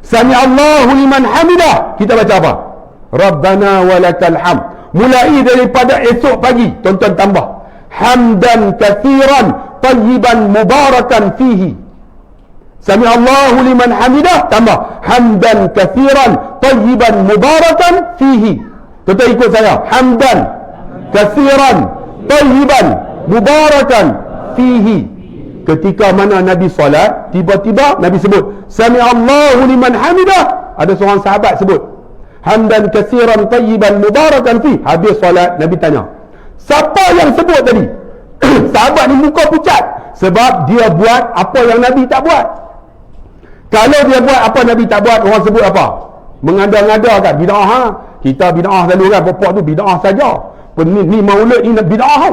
Sami Allahu liman hamidah. Kita baca apa? Rabbana walakal hamd. Mulai daripada esok pagi, tuan-tuan tambah hamdan katsiran tayyiban mubarakan fihi. Sami Allahu liman hamidah, tambah hamdan katsiran tayyiban mubarakan fihi. Tuan-tuan ikut saya. Hamdan katsiran tayyiban mubarakan fihi. Ketika mana Nabi solat, tiba-tiba Nabi sebut Sami Allahu liman hamidah. Ada seorang sahabat sebut hamdan katsiran tayyiban mubarakan fihi. Habis solat, Nabi tanya, siapa yang sebut tadi? Sahabat ni muka pucat, sebab dia buat apa yang Nabi tak buat. Kalau dia buat apa Nabi tak buat, orang sebut apa? Mengada-ngada kan, bid'ah. Kita bid'ah selalu kan, pokok tu bid'ah saja. Ni maulid ni bid'ah.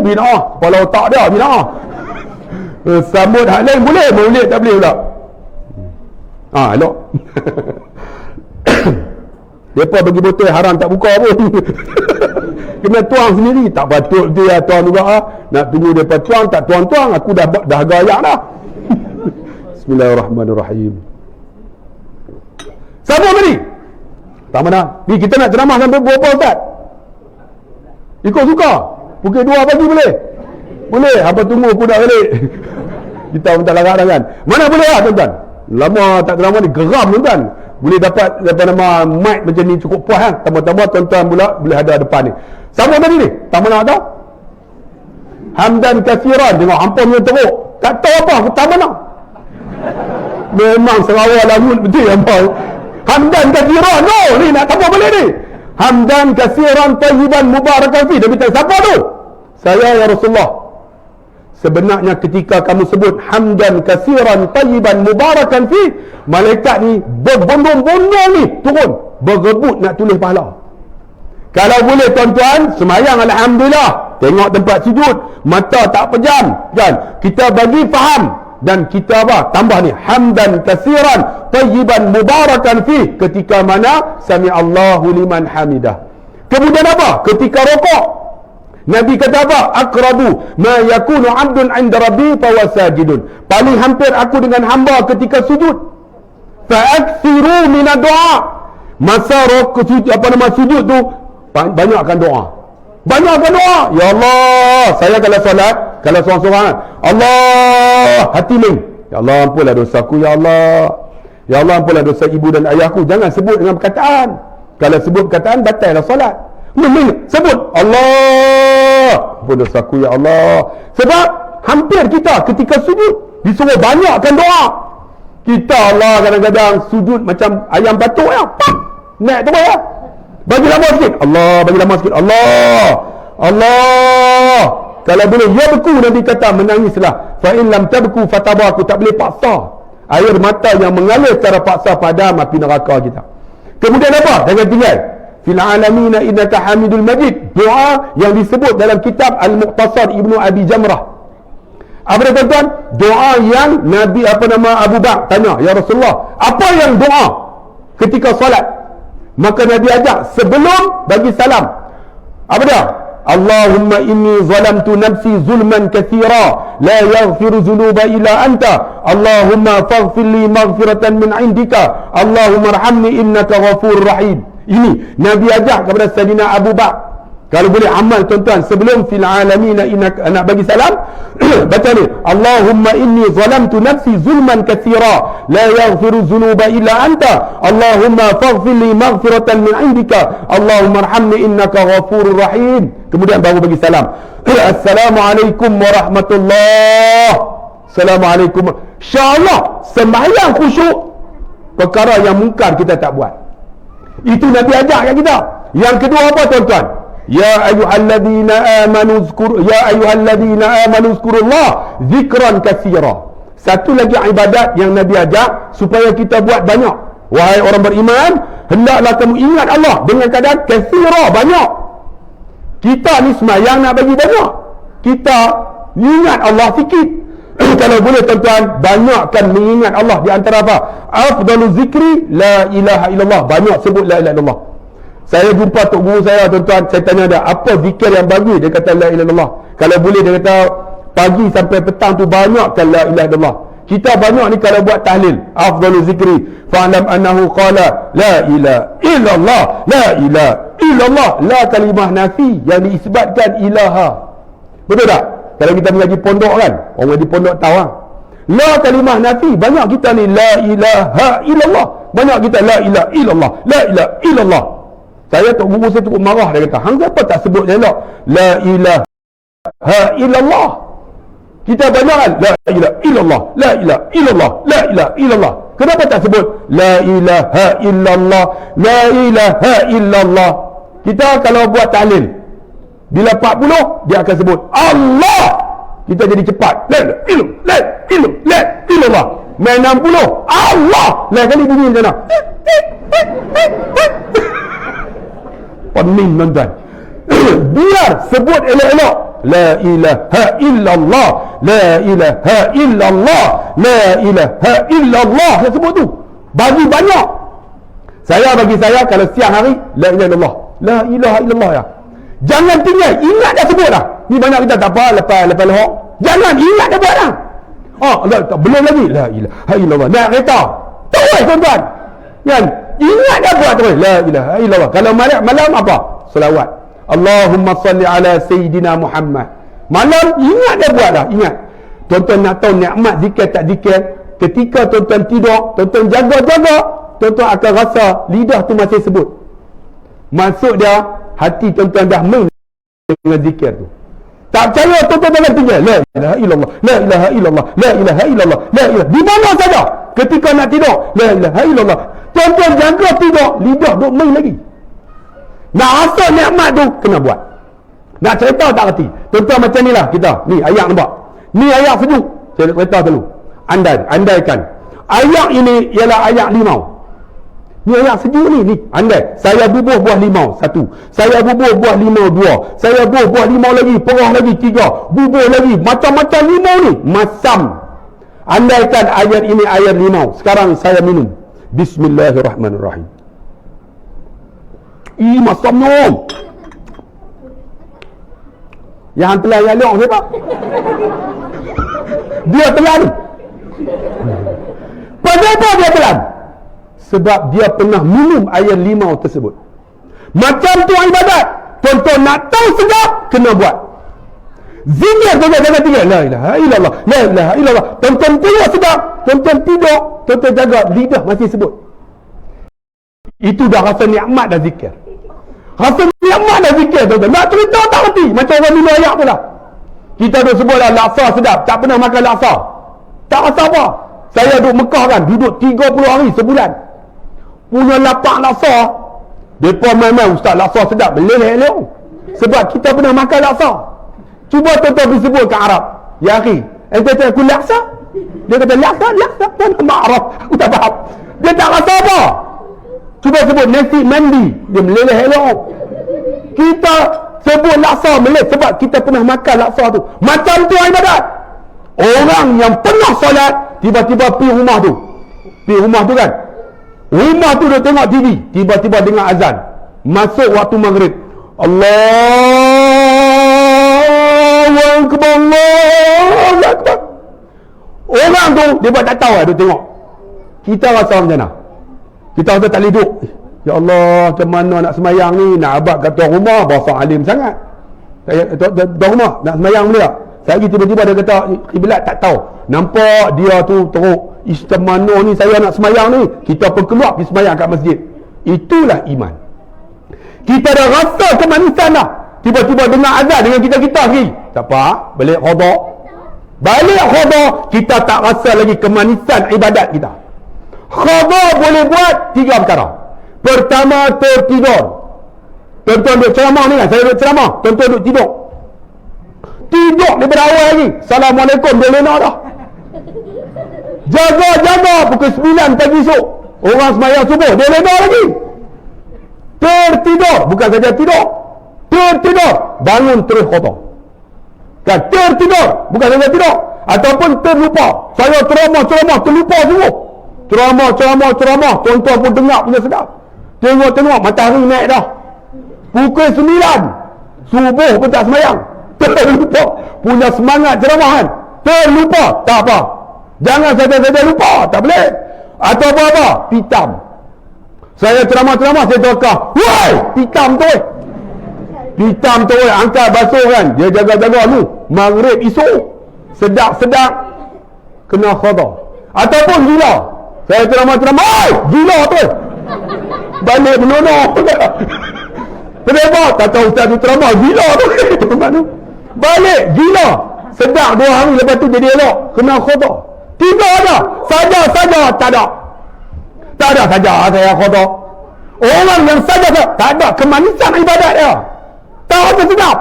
Bid'ah. Kepala otak dia bid'ah. Sambut hak lain boleh, maulid tak boleh pula. Elok. Depa bagi botol haram tak buka pun. Kena tuang sendiri. Tak patut dia tuang juga. Nak tunggu depa tuang, tak tuang-tuang, aku dah gayak dah. Bismillahirrahmanirrahim. Siapa tadi? Tak mana? Ni kita nak ceramah sampai berapa Ustaz? Ikut suka. Pukul 2 pagi boleh? Boleh. Apa tunggu aku dah balik. Kita pun tak larat dah kan. Mana boleh lah tuan-tuan. Lama tak ceramah ni geram tuan-tuan. Boleh dapat nama mic macam ni cukup puas kan. Tambah-tambah tuan-tuan pula boleh ada depan ni. Sama tadi ni. Tak mana tahu? Hamdan katsiran. Tengok hampa punya teruk. Tak tahu apa. Tak mana. Memang Sarawak lagu betul hampa. Hamdan katsiran. No. Ni nak apa boleh ni. Hamdan katsiran tayyiban mubarakan fi. Dia beritahu siapa tu? Saya ya Rasulullah. Sebenarnya ketika kamu sebut hamdan katsiran tayyiban mubarakan fi, malaikat ni berbondong-bondong ni turun, berebut nak tulis pahala. Kalau boleh tuan-tuan, semayang alhamdulillah, tengok tempat sujud, mata tak pejam kan. Kita bagi faham dan kita apa? Tambah ni, hamdan katsiran tayyiban mubarakan fi, ketika mana sami Allahu liman hamidah. Kemudian apa? Ketika rukuk, Nabi kata apa? Aqrabu ma yakunu 'abdun 'inda rabbi fa huwa sajidun. Paling hampir aku dengan hamba ketika sujud. Fa'akthiru min ad-du'a. Masa rukuk, sujud tu, banyakkan doa. Banyakkan doa. Ya Allah, saya kalau solat, kalau seorang-seorang, Allah, hati lain. Ya Allah, ampunlah dosaku, ya Allah. Ya Allah, ampunlah dosa ibu dan ayahku. Jangan sebut dengan perkataan. Kalau sebut perkataan, batallah solat. Sebut Allah, ampun dosaku, ya Allah. Sebab hampir kita ketika sujud disuruh banyakkan doa. Kita Allah kadang-kadang sujud macam ayam batuk ya. Naik tu ya. Bagi lama sikit. Allah, bagi lama sikit. Allah. Allah. Kalau boleh ya beku, Nabi kata menangislah. Fa in lam tabku fatabaku, tak boleh paksa. Air mata yang mengalir secara paksa padam api neraka kita. Kemudian apa? Jangan tinggal. Fil alamin innaka hamidul majid. Doa yang disebut dalam kitab Al-Muqtasar Ibnu Abi Jamrah. Apa dia tuan-tuan? Doa yang Nabi Abu Bakar tanya, ya Rasulullah, apa yang doa ketika solat? Maka Nabi ajak sebelum bagi salam. Apa dia? Allahumma inni zalamtu nafsi zulman katsira la yaghfiru dhunuba illa anta. Allahumma faghfir li maghfiratan min indika. Allahumma arhamni innaka ghafurur rahim. Ini Nabi ajak kepada Sayyidina Abu Bakar. Kalau boleh amal tuan-tuan sebelum fil alamin nak bagi salam baca ni, Allahumma inni zalamtu nafsi zulman katsira la yaghfiru dhunuba illa anta. Allahumma faghfir li maghfiratan min indika. Allahumma arhamni innaka ghafurur rahim. Kemudian baru bagi salam. Assalamualaikum warahmatullahi. Assalamualaikum. Insya-Allah sembahyang khusyuk, perkara yang mungkar kita tak buat. Itu Nabi ajak kat kita. Yang kedua apa tuan-tuan? Ya ayyuhalladzina amanu zkur, ya ayyuhalladzina amanu zkurullah zikran katsira. Satu lagi ibadat yang Nabi ajak supaya kita buat banyak. Wahai orang beriman, hendaklah kamu ingat Allah dengan keadaan katsira, banyak. Kita ni sembahyang nak bagi banyak, kita ingat Allah sikit. Kalau boleh tuan-tuan, banyakkan mengingat Allah. Di antara apa? Afdalu zikri la ilaha illallah. Banyak sebut la ilaha illallah. Saya jumpa tok guru saya tuan-tuan, saya tanya dia, apa zikir yang bagus? Dia kata la ilaha illallah. Kalau boleh dia kata pagi sampai petang tu banyakkan la ilaha illallah. Kita banyak ni kalau buat tahlil, afdalu zikri fa'lam annahu qala la ilaha illallah, la ilaha illallah, la kalimah nafi yang diisbatkan ilaha. Betul tak? Kalau kita mengaji pondok kan, orang di pondok tahu kan? La kalimah nafi, banyak kita ni la ilaha illallah. Banyak kita la ilaha illallah, la ilaha illallah. Saya tok guru saya cukup marah, dia kata, hang apa tak sebut elok la ilaha illallah. Kita banyak kan la ilaha illallah, la ilaha illallah, la ilaha illallah. Kenapa tak sebut la ilaha illallah, la ilaha illallah? Kita kalau buat tahlil bila 40 dia akan sebut Allah, kita jadi cepat la ilaha illallah. Main 60 Allah, lain kali bunyi macam mana? Pening tuan-tuan. Biar sebut elok-elok la ilaha illallah, la ilaha illallah, la ilaha illallah. Saya sebut tu bagi banyak. Bagi saya kalau siang hari la ilaha illallah, la ilaha illallah ya. Jangan tinggal, ingat dah sebut dah. Ni banyak kita tak apa lepas lehok. Jangan ingat dah buat dah. Belum lagi la ilaha illallah. Nak kereta terus tuan-tuan kan, ingat dah buat terus la ilaha illallah. Kalau malam apa? Selawat, Allahumma salli ala Sayyidina Muhammad. Malam ingat dah buat dah. Ingat tuan-tuan nak tahu nikmat zikir tak zikir, ketika tuan-tuan tidur, tuan-tuan jaga-jaga, tuan-tuan akan rasa lidah tu masih sebut. Maksud dia hati tuan-tuan dah main dengan zikir tu. Tak percaya tuan-tuan jangan tinggal la ilaha illallah, la ilaha illallah, la ilaha illallah, la ilaha. Di mana saja ketika nak tidur la ilaha illallah. Tuan-tuan jaga tidur, lidah duk main lagi. Nak rasa nikmat tu kena buat. Nak cerita tak reti. Tuan-tuan macam ni lah kita. Ni ayat nampak. Ni ayat sejuk. Saya nak cerita dulu. Andaikan ayat ini ialah ayat limau. Ni ayat sejuk ni. Andai saya bubuh buah limau 1, saya bubuh buah limau 2, saya bubuh buah limau lagi, perah lagi 3, bubuh lagi, macam-macam limau ni masam. Andaikan ayat ini air limau, sekarang saya minum. Bismillahirrahmanirrahim. Masam minum. Yang telan yang liang siapa? Dia telan. Kenapa dia telan? Sebab dia pernah minum air limau tersebut. Macam tu ibadat. Tuan-tuan nak tahu sedap, kena buat. Zikir jangan tinggal. La ilaha illallah, la ilaha illallah. Tuan-tuan tengok sedap, tuan-tuan tidur, tuan-tuan jaga lidah masih sebut. Itu dah rasa nikmat dah zikir. Rasa nikmat dah zikir, tuan-tuan. Nak cerita tak reti, macam orang minum ayak tu lah. Kita dah sebutlah laksa sedap, tak pernah makan laksa. Tak rasa apa. Saya duduk Mekah kan, duduk 30 hari sebulan. Punya lapak laksa. Mereka main-main, ustaz laksa sedap, beleh-beleh. Sebab kita pernah makan laksa. Cuba tuan-tuan pergi sebut ke Arab. Ya akhi, ente kata aku laksa? Dia kata laksa, mana ma'arab? Aku tak faham. Dia tak rasa apa. Cuba sebut nasi mandi, dia meleleh-eleh. Kita sebut laksa meleleh sebab kita pernah makan laksa tu. Macam tu ibadat. Orang yang pernah solat, tiba-tiba pergi rumah tu. Pergi rumah tu kan. Rumah tu dia tengok TV, tiba-tiba dengar azan. Masuk waktu maghrib. Allahu Akbar, Allahu Akbar. Orang tu dia buat tak tahu lah, dia tengok. Kita rasa macam mana? Kita rasa tak boleh duduk. Ya Allah, macam mana nak semayang ni? Nak abad kat tuan rumah, bahasa alim sangat. Tuan rumah nak semayang boleh tak? Saya tiba-tiba dia kata kiblat tak tahu. Nampak dia tu teruk. Macam mana ni saya nak semayang ni? Kita pun keluar pergi semayang kat masjid. Itulah iman. Kita dah rasa kemanisan dah. Tiba-tiba dengar azan dengan kita-kita lagi. Tak apa, balik khada. Balik khada, kita tak rasa lagi kemanisan ibadat kita. Khada boleh buat 3 perkara. Pertama, tertidur. Tuan-tuan duduk ceramah ni kan, saya duduk ceramah, tuan-tuan duduk tidur. Tidur daripada awal lagi. Assalamualaikum, dia lena dah. Jaga-jaga pukul 9 pagi esok. Orang semayang subuh, dia lena lagi. Tertidur, bukan saja tidur. Tertidur, bangun terus khutbah. Kan, tertidur, bukan saja tidur. Ataupun terlupa. Saya ceramah, terlupa semua. Ceramah. Tuan-tuan pun dengar punya sedap. Tengok, matahari naik dah. Pukul 9, subuh pun tak semayang. Terlupa. Punya semangat ceramah kan. Terlupa, tak apa. Jangan saja lupa, tak boleh. Atau apa-apa, pitam. Saya ceramah, saya terkah. Woi, pitam tu. Pitam tu, angkat basuh kan. Dia jaga-jaga ni. Maghrib esok. Sedap-sedap. Kena khada. Ataupun gila. Saya ceramah, gila tu. Balik menonok. Kenapa? Tak tahu ustaz tu ceramah, gila tu. Balik, gila. Sedap 2 hari, lepas tu jadi elok. Kena khada. Tidak ada. Saja, tak ada. Tak ada saja saya khada. Orang yang saja tak ada kemanisan ibadat dia. Tak ada sedap.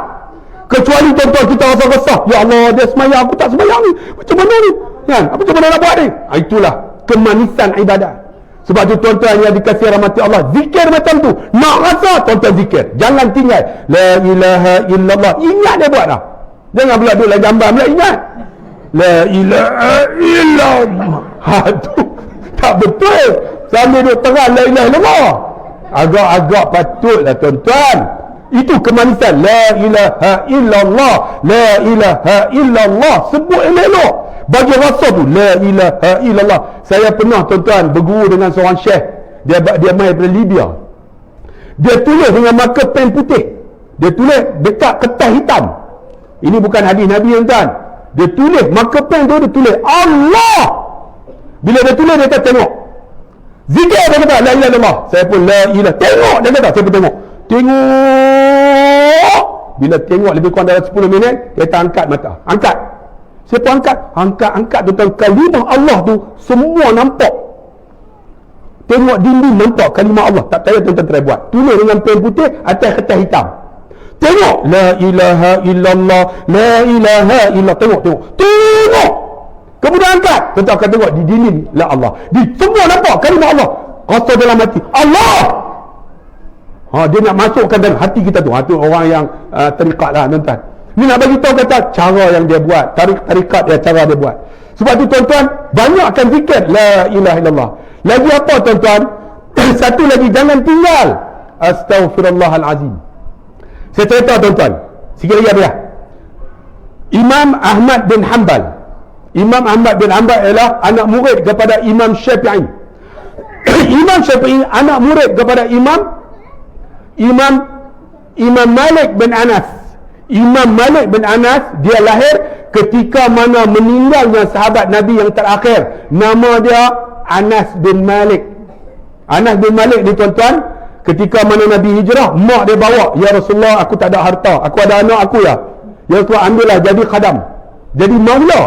Kecuali tuan-tuan kita rasa resah. Ya Allah, dia semayang, aku tak semayang ni. Macam mana ni? Kan? Macam mana nak buat ni? Itulah kemanisan ibadat. Sebab tu tuan-tuan yang dikasihi rahmati Allah, zikir macam tu. Nak rasa, tuan-tuan zikir. Jangan tinggal. La ilaha illallah. Ingat dia buat dah. Jangan pula duduk lagi gambar pula ingat. La ilaha illallah. Tu tak betul. Sambil duduk terang la ilaha illallah. Agak-agak patutlah tuan-tuan. Itu kemanisan. La ilaha illallah. La ilaha illallah. Sebut elok-elok. Bagi rasa tu. La ilaha illallah. Saya pernah tuan-tuan berguru dengan seorang syekh. Dia main daripada Libya. Dia tulis dengan marker pen putih. Dia tulis dekat kertas hitam. Ini bukan hadis Nabi tuan-tuan. Dia tulis, marker pen tu dia tulis Allah. Bila dia tulis, dia kata tengok. Zikir dia kata la ilaha illallah. Saya pun la ilaha. Tengok dia kata, saya pun tengok. Bila tengok lebih kurang dalam 10 minit, dia kata angkat mata. Angkat. Saya pun angkat tuan-tuan. Kalimah Allah tu semua nampak. Tengok dinding nampak kalimah Allah. Tak payah tuan-tuan try buat. Tulis dengan pen putih atas kertas hitam. Tengok la ilaha illallah, la ilaha illallah. Tengok. Kemudian angkat. Tuan-tuan akan tengok di dinding la Allah. Di semua nampak kalimah Allah. Rasa dalam hati Allah. Dia nak masukkan dalam hati kita tu. Tu orang yang tarikat lah tuan-tuan. Ni nak bagi tahu kata cara yang dia buat, tarikat dia, cara dia buat. Sebab tu tuan-tuan, banyakkan zikir la ilaha illallah. Lagi apa tuan-tuan? Satu lagi, jangan tinggal astaghfirullahalazim. Saya cerita tuan-tuan, sikit lagi apa ya? Imam Ahmad bin Hanbal. Imam Ahmad bin Hanbal ialah anak murid kepada Imam Syafi'i. Imam Syafi'i anak murid kepada Imam Malik bin Anas. Imam Malik bin Anas, dia lahir ketika mana meninggalnya sahabat Nabi yang terakhir. Nama dia Anas bin Malik. Anas bin Malik ni tuan-tuan, ketika mana Nabi hijrah, mak dia bawa, ya Rasulullah, aku tak ada harta, aku ada anak aku ya Rasulullah, ambillah jadi khadam, jadi maula,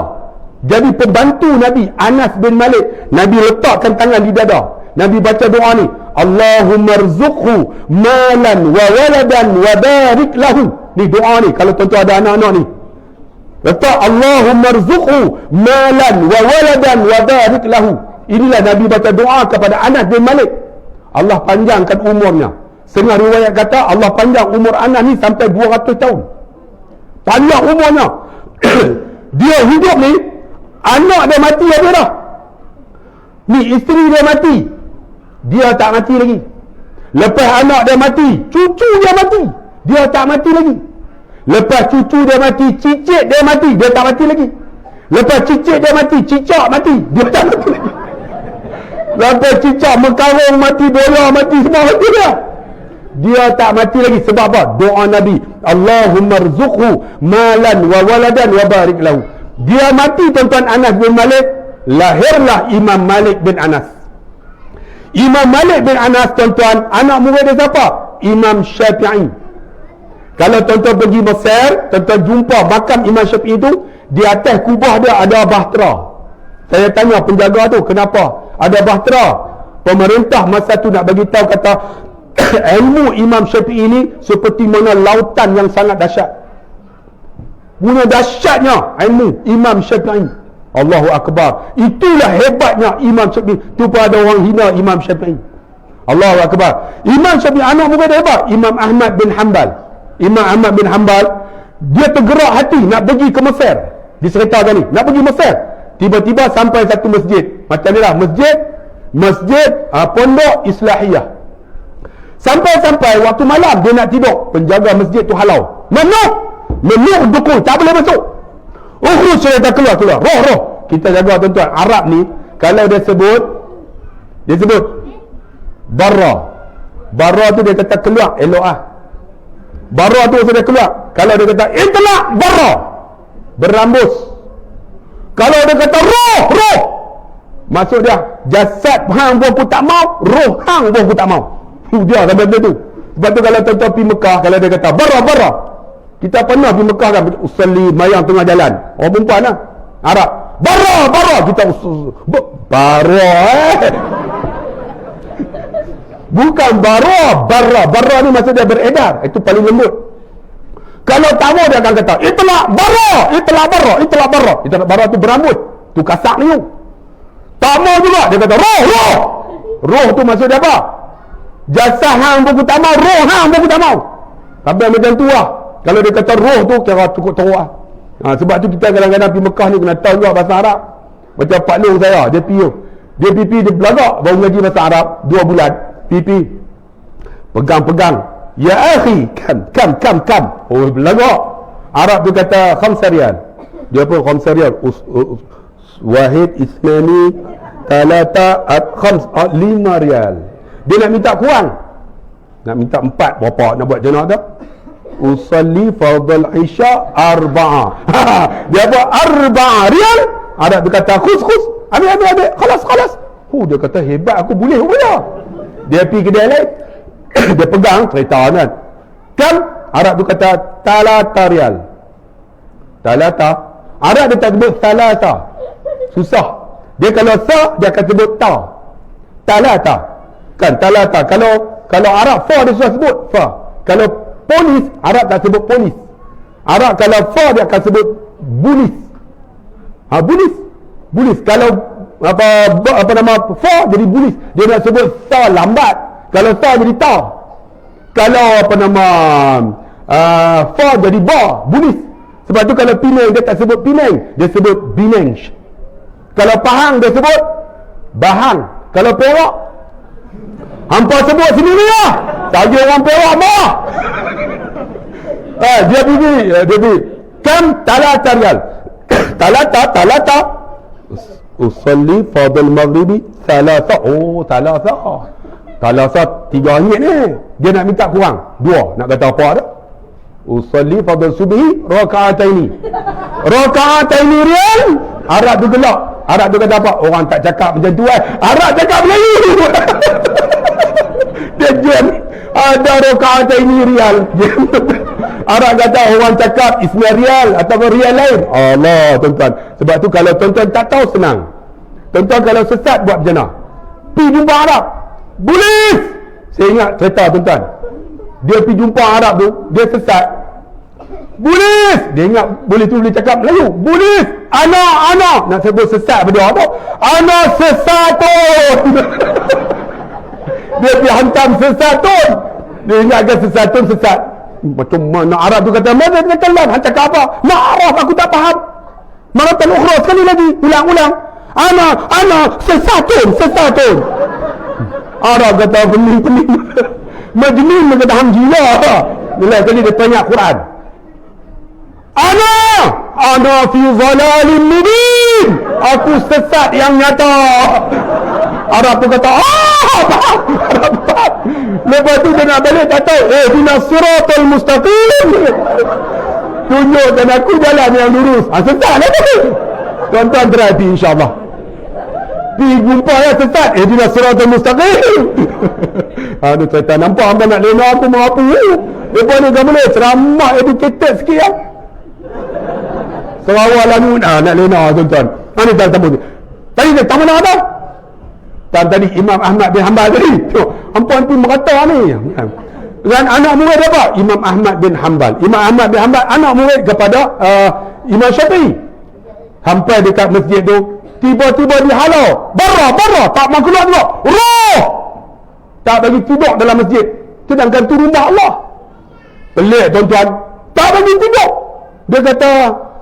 jadi pembantu Nabi. Anas bin Malik, Nabi letakkan tangan di dada, Nabi baca doa ni, Allahumma rzuqhu malan wa waladan wa barik lahu. Ni doa ni, kalau tuan-tuan ada anak-anak ni, letak Allahumma rzuqhu malan wa waladan wa barik lahu. Inilah Nabi baca doa kepada Anas bin Malik. Allah panjangkan umurnya. Setengah riwayat kata Allah panjang umur Anas ni sampai 200 tahun. Panjang umurnya. Dia hidup ni, anak dia mati ada dah. Ni isteri dia mati, dia tak mati lagi. Lepas anak dia mati, cucu dia mati, dia tak mati lagi. Lepas cucu dia mati, cicit dia mati, dia tak mati lagi. Lepas cicit dia mati, cicak mati, dia tak mati lagi. Lepas cicak mekarung mati, bola mati, semua mati dia tak mati lagi. Sebab apa? Doa Nabi, Allahumma rzuqhu malan wa waladan wa barik lahu. Dia mati tuan-tuan, Anas bin Malik, lahirlah Imam Malik bin Anas. Imam Malik bin Anas tuan-tuan, anak murid dia siapa? Imam Syafi'i. Kalau tuan-tuan pergi Mesir, tuan-tuan jumpa makam Imam Syafi'i tu, di atas kubah dia ada bahtera. Saya tanya penjaga tu, kenapa ada bahtera? Pemerintah masa tu nak bagi tahu, kata ilmu Imam Syafi'i ni seperti mana lautan yang sangat dahsyat. Punya dahsyatnya ilmu Imam Syafi'i. Allahu Akbar. Itulah hebatnya Imam Syafi'i. Tu pun ada orang hina Imam Syafi'i. Allahu Akbar. Imam Syafi'i anak murid dia hebat. Imam Ahmad bin Hanbal. Imam Ahmad bin Hanbal, dia tergerak hati nak pergi ke Mesir. Diceritakan ni, nak pergi Mesir. Tiba-tiba sampai satu masjid. Macam ni lah, masjid Pondok Islahiyah. Sampai waktu malam dia nak tidur, penjaga masjid tu halau. Memnuh dukul, tak boleh masuk. Saya tak keluar. Roh. Kita jaga tuan-tuan. Arab ni, kalau dia sebut Barra tu dia kata keluar, elok ah. Barra tu sudah keluar. Kalau dia kata itlaq barra, berambus. Kalau dia kata roh, maksud dia jasad hang pun aku tak mau, roh hang pun aku tak mau. Dia sampai tu. Sebab tu kalau tuan-tuan pergi Mekah, kalau dia kata barra, kita pernah pergi Mekah kan, usalli mayang tengah jalan, orang perempuan lah, Arab, barra, kita barra bukan barra ni maksud dia beredar, itu paling lembut. Kalau tamu dia akan kata itlaq barra tu berambut, tu kasak ni. Tamu juga dia kata roh tu maksud dia apa? Jasad hang pun aku tak mau, roh hang pun aku tak mau. Sampai macam tu lah. Kalau dia kata roh tu, kira cukup teruk lah. Sebab tu kita kadang-kadang pergi Mekah ni kena tahu juga bahasa Arab. Macam Pak Long saya, dia belagak baru ngaji bahasa Arab 2 bulan. Pegang, ya akhi, kam. Oh, belagak. Arab tu kata 5 riyal. Dia pun 5 riyal. Wahid, isnani, talata, 5 riyal. Dia nak minta kurang, nak minta 4. Berapa nak buat macam mana tu? Usalli fardal isya 4. Dia buat 4 riyal. Arab tu kata khus, ambil, khalas. Dia kata hebat, aku boleh pula. Dia pergi kedai lain, dia pegang cerita kan. Arab tu kata talata riyal. Talata, Arab dia tak sebut talata, susah. Dia kalau dia akan sebut talata. Kan talata. Kalau Arab fa dia susah sebut fa. Kalau polis, Arab tak sebut polis. Arab kalau fa dia akan sebut bulis. Bulis. Kalau apa nama fa jadi bulis. Dia nak sebut ta lambat. Kalau ta jadi ta. Kalau apa nama fa jadi ba, bulis. Sebab tu kalau Penang dia tak sebut Penang, dia sebut Binang. Kalau pahang dia sebut bahang. Kalau Perak, hampa sebut sendiri lah. Tanya orang Perak mah. Dia pergi. Kam talata riyal. Talata. Usalli fadl maghribi thalatha. Oh, thalatha 3 ringgit ni. Dia nak minta kurang 2. Nak kata apa dah? Usalli fadl subhi raka'ataini riyal. Arab tu gelak. Arab tu kata apa? Orang tak cakap macam tu Arab cakap Melayu. Dia jual ada raka'ataini riyal. Arab kata orang cakap ismi riyal atau riyal lain. Allah, tuan-tuan. Sebab tu kalau tuan-tuan tak tahu, senang. Tuan-tuan kalau sesat buat macam mana? Pergi jumpa Arab. Polis! Saya ingat cerita tuan-tuan. Dia pergi jumpa Arab tu, dia sesat. Polis! Dia ingat boleh tu boleh cakap Melayu. Polis! Anak! Nak sebut sesat pada apa? Anak sesatun! Dia pergi hantam sesatun. Dia ingatkan sesatun sesat. Macam mana Arab tu kata, mana dia kata lan? Han cakap apa? Ma'araf, aku tak faham. Maratan ukhra, sekali lagi. Ulang. Anak sesatun. Arab kata pening. Majnun kata hang gila. Bila kali dia tanya Quran. Ana fi dhalalin mubin. Aku sesat yang nyata. Arab tu kata, faham. Lepas tu dia nak balik kata, dinas siratal mustaqim. Tunjukkan aku jalan yang lurus. Sesat lah tu. Tuan-tuan terhati insyaAllah. Pergi jumpa sesat. Dinas siratal mustaqim. Aduh, cerita nampak hamba nak lena aku mau apa. Lepas ni kan boleh ceramah educated sikit ya. Serawal lagu nak lena tuan-tuan. Ini tak tamu ni. Tadi dia tak mana ada. Dan tadi Imam Ahmad bin Hanbal tadi. Ampun merata ni. Dan anak murid apa? Imam Ahmad bin Hanbal. Imam Ahmad bin Hanbal anak murid kepada Imam Syafi'i. Sampai dekat masjid tu, tiba-tiba dihalau. Barra, tak mahu keluar. Roh! Tak bagi tidur dalam masjid. Sedangkan tu rumah Allah. Pelik tuan-tuan. Tak bagi tidur. Dia kata,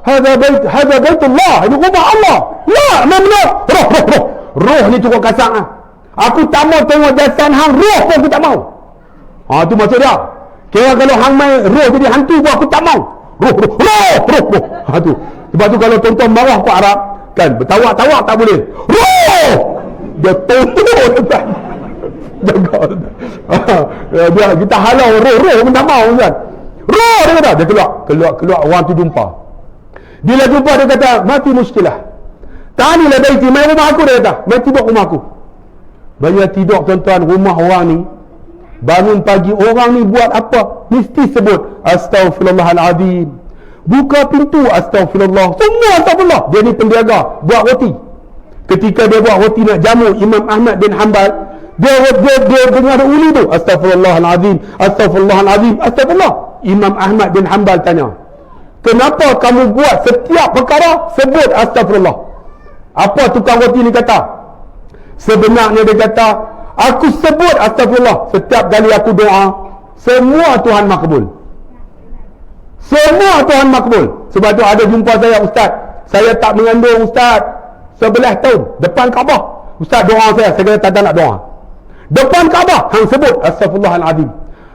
hadza baitullah. Ini rumah Allah. La, mana? Roh ni cukup kasar lah. Aku tak mau tengok jasad hang, roh pun aku tak mau. Tu maksud dia. Kira kalau hang main roh jadi hantu pun aku tak mau. Roh. Tu. Sebab tu kalau tuan-tuan marah ke Arab, kan bertawak-tawak tak boleh. Roh! Dia tutup tuan. Jaga. Dia kita halau roh pun tak mau kan. Roh dia kata, dia keluar orang tu jumpa. Bila jumpa dia kata, mati muskilah. Tani lah baiti, main rumah aku, dia kata. Main tidur rumah aku. Banyak tidur tuan-tuan, rumah orang ni. Bangun pagi, orang ni buat apa? Mesti sebut Astaghfirullahaladzim. Buka pintu, Astaghfirullah. Semua Astaghfirullah. Dia ni penjaga, buat roti. Ketika dia buat roti nak jamu Imam Ahmad bin Hanbal, dia dengar uli tu, Astaghfirullahaladzim. Astaghfirullah. Imam Ahmad bin Hanbal tanya, kenapa kamu buat setiap perkara sebut Astaghfirullah? Apa tukang roti ni kata? Sebenarnya dia kata, aku sebut Astaghfirullah setiap kali aku doa, semua Tuhan makbul. Semua Tuhan makbul. Sebab tu ada jumpa saya, Ustaz, saya tak mengandung Ustaz 11 tahun depan Kaabah. Ustaz doa saya kata tak nak doa. Depan Kaabah hang sebut Astaghfirullahaladzim.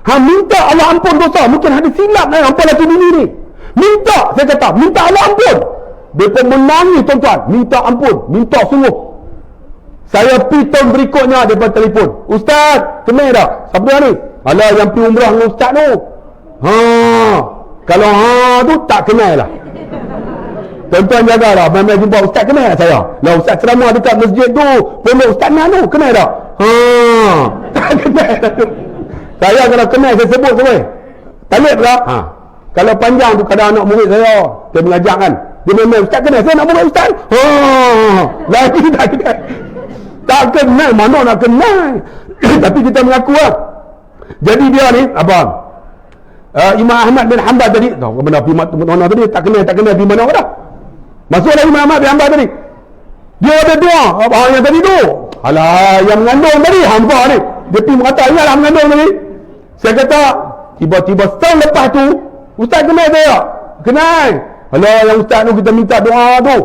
Hang minta Allah ampun dosa. Mungkin ada silap lah ampun laki bini ni. Minta, saya kata, minta Allah ampun. Dia pun menangis tuan-tuan. Minta ampun. Minta sungguh. Saya pergi tahun berikutnya, dia pun telefon. Ustaz, kemai tak? Siapa ni? Alah yang pergi umrah dengan Ustaz tu. Kalau tu tak kenal lah. Tuan-tuan jagalah. Main-main jumpa Ustaz kenal tak saya? Lah Ustaz ceramah dekat masjid tu. Pondok Ustaz Nan tu. Kenal tak? Tak kenal lah tu. Saya kalau kenal saya sebut semua. Talib tak? Kalau panjang tu kadang anak murid saya. Dia mengajar kan. Dia main-main Ustaz kenal. Saya nak murid Ustaz. Lagi tak kenal. Tak kenal. Mana nak kenal. Tapi kita mengaku lah. Jadi dia ni abang. Imam Ahmad bin Hanbal tadi. Tahu benda mana tadi. Tak kenal di mana dah. Masuklah Imam Ahmad bin Hanbal tadi. Dia ada doa. Abang yang tadi tu. Alah yang mengandung tadi. Hampa ni. Dia pergi mengata. Ialah mengandung tadi. Saya kata. Tiba-tiba setahun lepas tu. Ustaz kenal saya. Kenal. Alah yang Ustaz tu kita minta doa tu.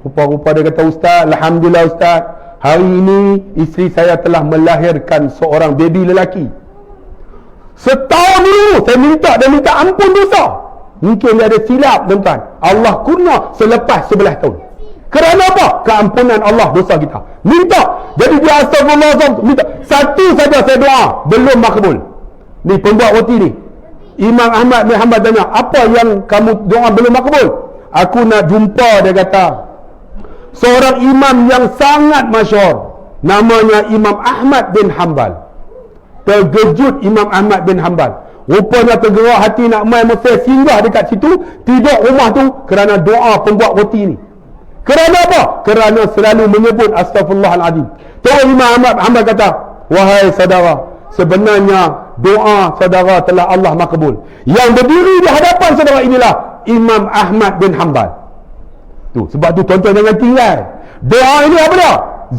Rupa-rupa dia kata, Ustaz, Alhamdulillah Ustaz, hari ini isteri saya telah melahirkan seorang baby lelaki. Setahun dulu saya minta ampun dosa. Mungkin dia ada silap, tuan-tuan. Allah kurnia selepas 11 tahun. Kerana apa? Keampunan Allah dosa kita. Minta. Jadi dia astagfirullah, minta. Satu saja saya doa, belum makbul. Ni pembuat roti ni, Imam Ahmad bin Hanbal tanya, apa yang kamu doa belum makbul? Aku nak jumpa, dia kata, seorang imam yang sangat masyhur, namanya Imam Ahmad bin Hanbal. Terkejut Imam Ahmad bin Hanbal. Rupanya tergerak hati nak main Mesir, singgah dekat situ, tidur rumah tu kerana doa pembuat roti ni. Kerana apa? Kerana selalu menyebut Astaghfirullahaladzim. Terus Imam Ahmad bin Hanbal kata, wahai saudara, sebenarnya doa saudara telah Allah makbul. Yang berdiri di hadapan saudara inilah Imam Ahmad bin Hanbal. Tu, sebab tu tuan-tuan jangan tinggal. Doa ini apa dia?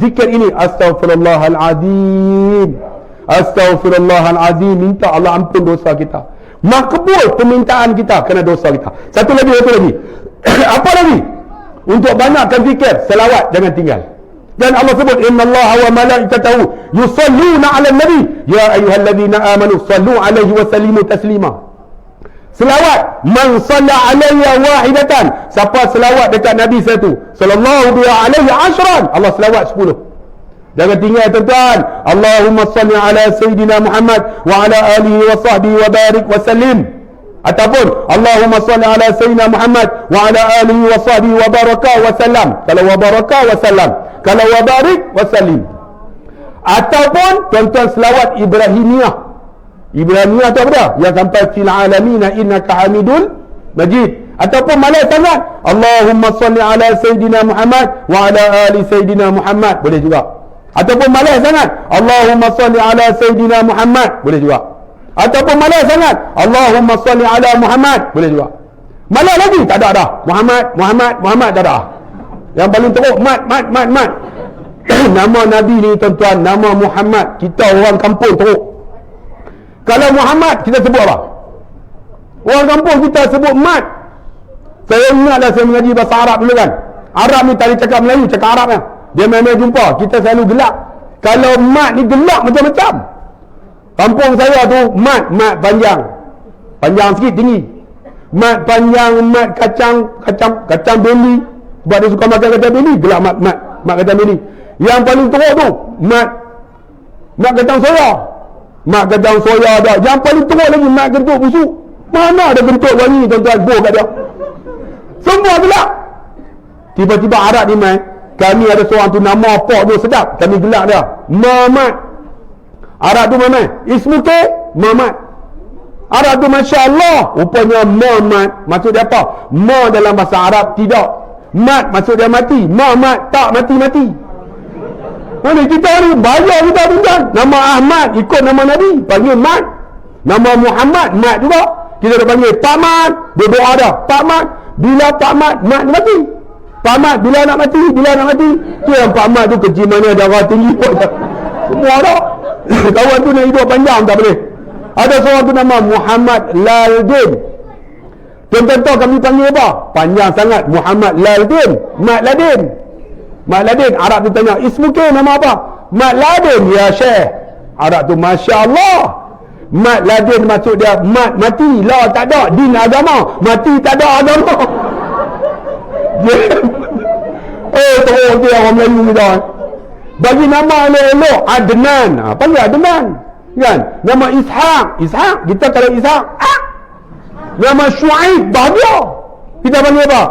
Zikir ini, Astaghfirullahaladzim, Astaghfirullahaladzim, minta Allah ampun dosa kita. Makbul permintaan kita kerana dosa kita. Satu lagi. Apa lagi? Untuk banyakkan zikir, selawat jangan tinggal. Dan Allah sebut, innallaha wa malaikatahu yusalluna 'alan nabi ya ayyuhalladzina amanu sallu 'alaihi wa sallimu taslima. Selawat, man shalla 'alayya wahidatan, siapa selawat dekat nabi satu, sallallahu alaihi ashran, Allah selawat 10. Jangan tinggal tuan-tuan. Allahumma salli ala sayyidina Muhammad wa ala alihi wa sahbihi wa barik wa sallim. Ataupun Allahumma salli ala sayyidina Muhammad wa ala alihi wa sahbihi wa baraka wa sallam. Kalau wa baraka wa sallam, kalau wa barik wa sallim. Ataupun tuan-tuan selawat Ibrahimiyah. Ibrahimiyah tu apa dah? Yang sampai fil alamina innaka hamidul majid. Ataupun malas sangat, Allahumma salli ala sayyidina Muhammad wa ala ali sayyidina Muhammad, boleh juga. Ataupun malas sangat, Allahumma salli ala sayyidina Muhammad, boleh juga. Ataupun malas sangat, Allahumma salli ala Muhammad, boleh juga. Malas lagi, tak ada dah. Muhammad tak ada. Yang paling teruk mat. Nama Nabi ni tuan-tuan, nama Muhammad, kita orang kampung teruk. Kalau Muhammad kita sebut apa? Orang kampung kita sebut mat. Saya ingatlah saya mengaji bahasa Arab dulu kan. Arab ni tak boleh cakap Melayu, cakap Arab kan. Dia main-main jumpa, kita selalu gelak. Kalau mat ni gelak macam-macam. Kampung saya tu mat panjang. Panjang sikit, tinggi. Mat panjang, mat kacang beli. Sebab dia suka makan kacang beli, gelak mat kacang beli. Yang paling teruk tu mat kacang soya. Mat kacang soya dah. Yang paling teruk lagi mat gentuk busuk. Mana ada gentuk wangi tuan-tuan, buah kat dia. Semua gelak. Tiba-tiba Arab ni main. Kami ada seorang tu nama apa tu sedap, kami gelak dia, Muhammad. Arab tu main. Ismuke Muhammad. Arab tu Masya Allah, rupanya Muhammad maksud dia apa? Ma dalam bahasa Arab tidak. Mat maksud dia mati. Muhammad tak mati-mati. Mana kita ni bayar kita tuan. Nama Ahmad ikut nama Nabi, panggil Mat. Nama Muhammad Mat juga. Kita dah panggil Pak Mat, dia doa dah. Pak Mat, bila Pak Mat mati. Pak Mat bila nak mati. Tu yang Pak Mat tu kecil mana darah tinggi pun. Semua dah. Kawan tu nak hidup panjang tak boleh. Ada seorang tu nama Muhammad Laldin. Tuan-tuan tahu kami panggil apa? Panjang sangat, Muhammad Laldin. Mat Ladin. Arab tu tanya, ismuke nama apa? Mat Ladin ya Syekh. Arab tu Masya Allah. Mat Ladin maksud dia mat mati. La tak ada din agama, mati tak ada agama. Teruk dia orang Melayu kita. Bagi nama elok-elok Adnan, panggil Adnan kan. Nama Ishaq, kita kalau Ishaq nama Shu'aib, bahagia kita panggil apa?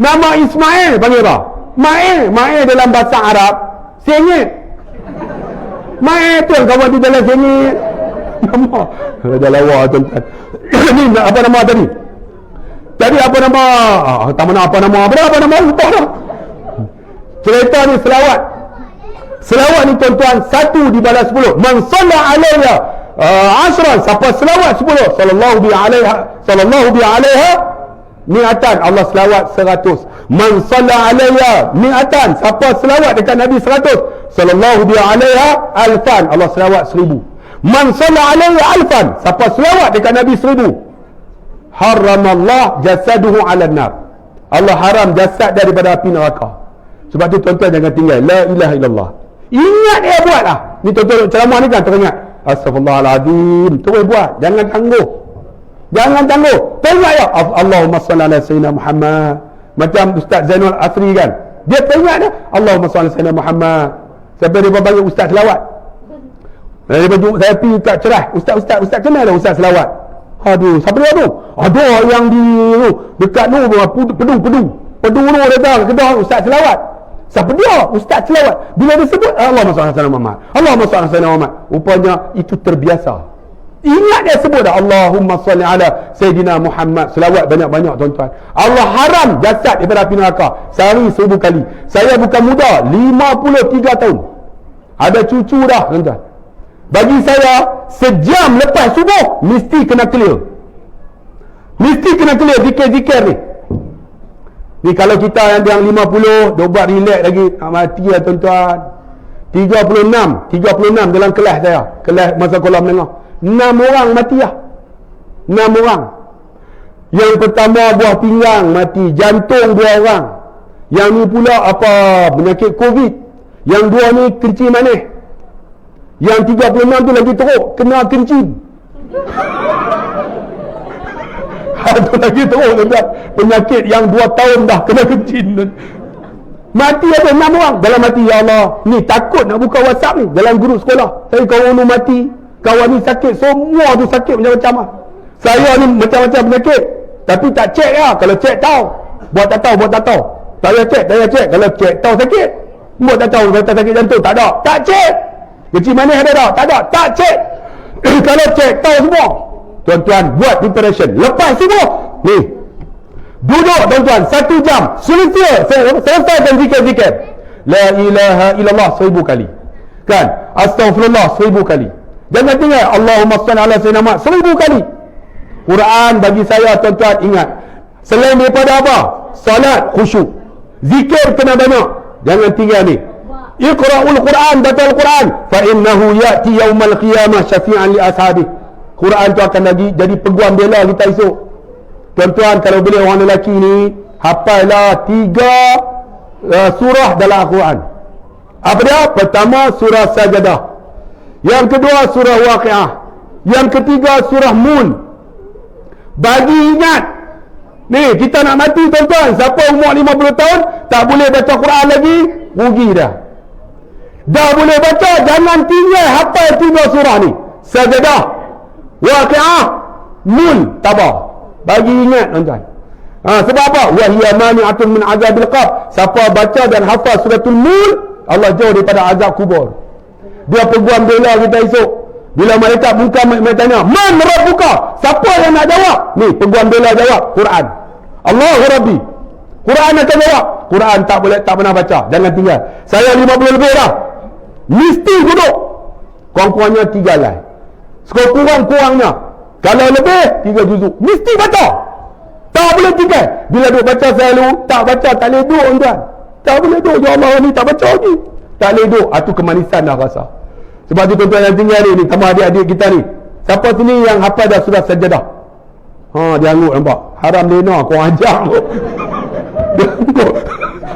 Nama Ismail panggil apa? Ma'il dalam bahasa Arab sengit. Ma'il tu kawan tu dalam sengit. Nama dah lawa tuan-tuan. Ni apa nama tadi? Tadi apa nama? Tak mana apa nama? Berapa nama? Lupa dah. Cerita ni selawat. Selawat ni tuan-tuan, 1 dibalas 10. Man shalla alayya ashran, siapa selawat 10, sallallahu bi alaiha mi'atan, Allah selawat 100. Man shalla alayya mi'atan, siapa selawat dekat Nabi 100, sallallahu bi alaiha alfan, Allah selawat 1000. Man shalla alayya alfan, siapa selawat dekat Nabi 1000, haramallah jasaduhu 'alan nar. Allah haram jasad daripada api neraka. Sebab tu tuan-tuan jangan tinggal la ilaha illallah. Ingat dia buatlah. Ni tuan-tuan ceramah ni kan teringat. Astaghfirullahalazim. Terus buat. Jangan tangguh. Jangan tangguh. Teringat ya. Allahumma salli ala sayyidina Muhammad. Macam Ustaz Zainul Asri kan. Dia teringat dah. Allahumma salli ala sayyidina Muhammad. Sampai dia panggil Ustaz selawat. Dia baju saya pergi kat cerah. Ustaz kenal dah Ustaz selawat. Aduh, siapa dia tu? Ada yang di dekat tu Pedung tu datang kedah Ustaz selawat. Siapa dia? Ustaz selawat. Bila dia sebut Allahumma salli ala sayyidina Muhammad, Allahumma salli ala sayyidina Muhammad, rupanya itu terbiasa. Ingat dia sebut dah Allahumma salli ala sayyidina Muhammad. Selawat banyak-banyak tuan-tuan. Allah haram jasad daripada api neraka sehari 1000 kali. Saya bukan muda, 53 tahun. Ada cucu dah tuan-tuan. Bagi saya sejam lepas subuh mesti kena clear. Mesti kena clear zikir-zikir ni. Ni kalau kita yang 50 dia buat relax lagi, nak mati lah tuan-tuan. 36 dalam kelas saya, kelas masa kolam menengah, 6 orang mati lah. 6 orang. Yang pertama buah pinggang mati, jantung 2 orang. Yang ni pula apa, penyakit COVID. Yang 2 ni kencing manis. Yang 36 tu lagi teruk, kena kencing. Itu lagi teruk tuan-tuan. Penyakit yang 2 tahun dah kena kencing. Mati ada 6 orang. Dalam mati, ya Allah, ni takut nak buka WhatsApp ni dalam grup sekolah. Saya kawan ni mati, kawan ni sakit, semua tu sakit macam-macam lah. Saya ni macam-macam penyakit, tapi tak cek lah. Kalau cek tahu, buat tak tahu. Tak payah cek. Kalau cek tahu sakit, buat tak tahu. Kata sakit jantung, tak ada, tak cek. Kecil manis ada tak? Tak ada, tak cek. Kalau cek tahu semua. Tuan-tuan buat preparation. Lepas semua ni duduk tuan-tuan 1 jam, selesaikan zikir-zikir. La ilaha illallah 1000 kali. Kan? Astaghfirullah 1000 kali. Jangan tinggal Allahumma salli ala sayyidina Muhammad 1000 kali. Quran bagi saya tuan-tuan ingat, selain daripada apa? Salat khusyuk. Zikir kena banyak. Jangan tinggal ni. Iqra'ul Quran, baca Al-Quran, fa innahu ya'ti yaumal qiyamah syafi'an li ashabi. Quran tu akan lagi jadi peguam bela kita esok. Tuan-tuan, kalau boleh orang lelaki ni hafallah 3 surah dalam Al-Quran. Apa dia? Pertama surah Sajadah. Yang kedua surah Waqiah. Yang ketiga surah Mulk. Bagi ingat, ni kita nak mati tuan-tuan. Siapa umur 50 tahun tak boleh baca Quran lagi, rugi dah. Dah boleh baca, jangan tinggal hafal 3 surah ni. Sajadah, Waqiah, Mulk, tabah. Bagi ingat tuan-tuan. Sebab apa? Wa hiya mani'atun min azabil qabr. Siapa baca dan hafal suratul Mulk, Allah jauh daripada azab kubur. Dia peguam bela kita esok. Bila malaikat muka mereka tanya, "Man rabbuka?" Siapa yang nak jawab? Ni peguam bela jawab, Quran. Allahu Rabbi. Quran akan jawab. Quran tak pernah baca. Jangan tinggal. Saya 50 lebih dah. Mesti duduk. Kurang-kurangnya 3 lai. Sekurang-kurangnya. Kalau lebih 3 juzuk. Mesti baca. Tak boleh tinggal. Bila duduk baca selalu, tak baca, tak boleh duduk tuan. Tak boleh duduk. Ya Allah, ni tak baca lagi. Tak boleh duduk. Itu kemanisan dah rasa. Sebab tu tuan-tuan yang tinggal ni, sama adik-adik kita ni. Siapa sini yang hafal dah surah Sajadah? Dia angguk nampak. Haram lena, korang ajar tu. Dia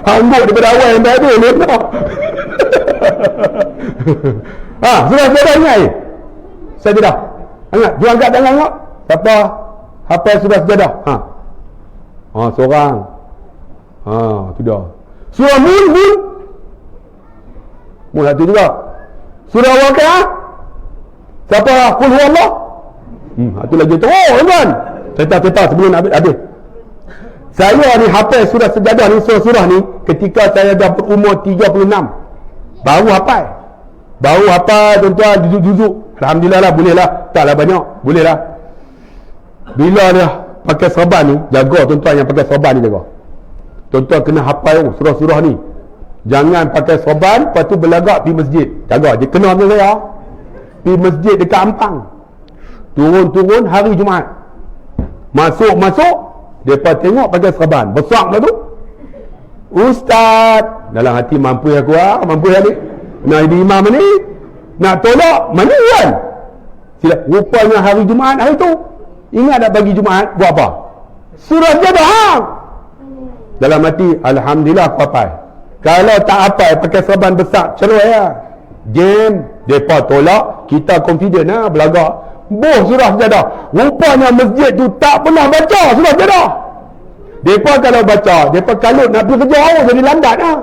angguk daripada awal yang tak ada lena. Surah Sajadah ingat ni? Sajadah. Ingat, dia angkat tangan tak? Siapa hafal surah Sajadah? Seorang. Tu dah. Surah Mulk. Mulk satu juga. Surah Waqiah. Siapa? Qul huwallah. Itu lagi teruk tuan. Cerita sebelum habis. Saya ni hafal surah Sajadah ni, surah ni ketika saya dah berumur 36. Baru hafal tuan-tuan, juzuk-juzuk. Alhamdulillah lah, boleh lah. Taklah banyak, boleh lah. Bila dia pakai serban ni, jaga tuan-tuan yang pakai serban ni, jaga. Tuan-tuan kena hafal surah-surah ni. Jangan pakai serban, lepas tu berlagak pergi masjid. Jaga je, kena dengan saya. Pergi masjid dekat Ampang. Turun hari Jumaat. Masuk, mereka tengok pakai serban. Besar lah tu. Ustaz, dalam hati mampu aku ni. Nak jadi imam ni, nak tolak, mana kan? Sila, rupanya hari Jumaat hari tu. Ingat tak pagi Jumaat buat apa? Surah Jadah. Dalam hati, alhamdulillah aku hafal. Kalau tak hafal, pakai serban besar, cerai lah. Game, mereka tolak, kita confident lah, belagak. Boh surah Jadah. Rupanya masjid tu tak pernah baca surah Jadah. Mereka kalau baca, mereka kalut nak pergi kerja awal, jadi lambat lah.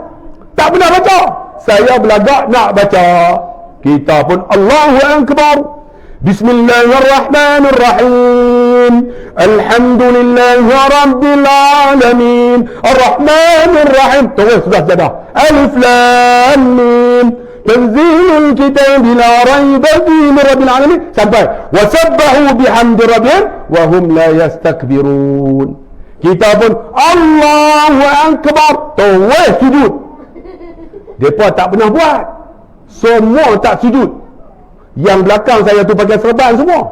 Tak pernah baca. Saya belagak nak baca. Kita pun Allahu Akbar. Bismillahirrahmanirrahim. Alhamdulillahi Rabbil Alamin. Ar-Rahmanirrahim. Terus sudah Jadah. Alif Lam Mim. Tanzilul kitab la raiba fihi min Rabbil Alamin. Sampai wasabbahu bihamdi rabbihim wa hum la yastakbirun. Kita pun Allahu Akbar. Terus sujud. Mereka tak pernah buat. Semua tak sujud. Yang belakang saya tu pakai serban semua.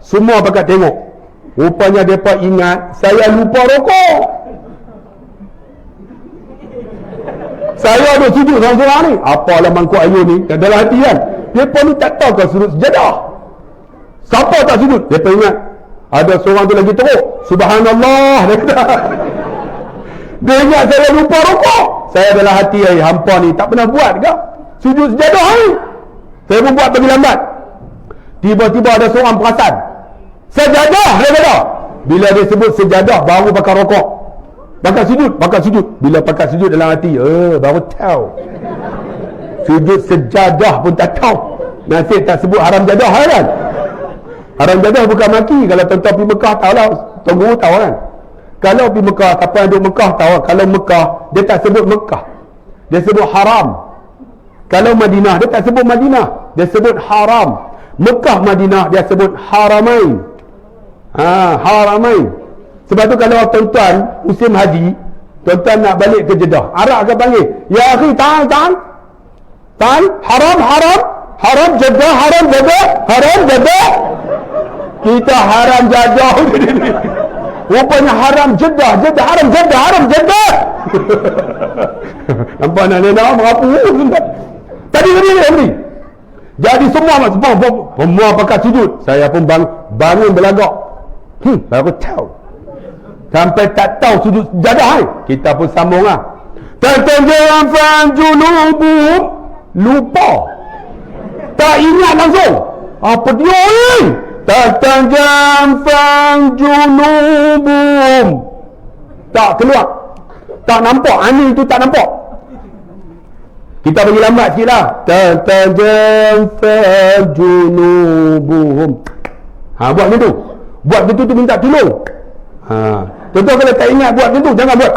Semua pakai tengok. Rupanya mereka ingat saya lupa rokok. Saya ada sujud seorang-seorang ni. Apalah mangkuk ayun ni dalam hati kan. Mereka ni tak tahu kau sujud sejadah. Siapa tak sujud? Mereka ingat ada seorang tu lagi teruk. Subhanallah. Dia kata. Dia ingat saya lupa rokok. Saya dalam hati hampa ni tak pernah buat ke sujud sejadah ni. Saya pun buat bagi lambat. Tiba-tiba ada seorang perasan. Sejadah, dia kata. Bila dia sebut sejadah, baru bakar rokok. Bakar sujud. Bila bakar sujud dalam hati, baru tahu. Sujud sejadah pun tak tahu. Nasib tak sebut haram jadah kan. Haram jadah bukan maki. Kalau tuan-tuan pergi Mekah, tahu lah. Tuan Guru tahu kan. Kalau pergi Mekah, siapa yang duduk Mekah tahu. Kalau Mekah, dia tak sebut Mekah. Dia sebut haram. Kalau Madinah, dia tak sebut Madinah, dia sebut haram. Mekah, Madinah, dia sebut haramain. Haramain. Sebab tu kalau tuan-tuan musim haji, tuan-tuan nak balik ke Jeddah, Arab akan panggil, ya akhi, tahan. Haram Jeddah. Kita haram Jeddah. Rupanya haram Jeddah. Haram Jeddah. Nampak nak merapu. Tadi beri. Jadi semua pakai sujud. Saya pun bangun belagak. Baru tahu. Sampai tak tahu sujud jadah. Kita pun sambung lah. Tatanjafan junubuhum. Lupa. Tak ingat langsung. Apa dia ni? Tatanjafan junubuhum. Tak keluar. Tak nampak. Ani tu tak nampak. Kita bagi lambat sikit lah. Tatanjafan junubuhum. Buat macam tu. Buat macam tu minta tolong. Tuan-tuan kalau tak ingat buat macam tu, jangan buat.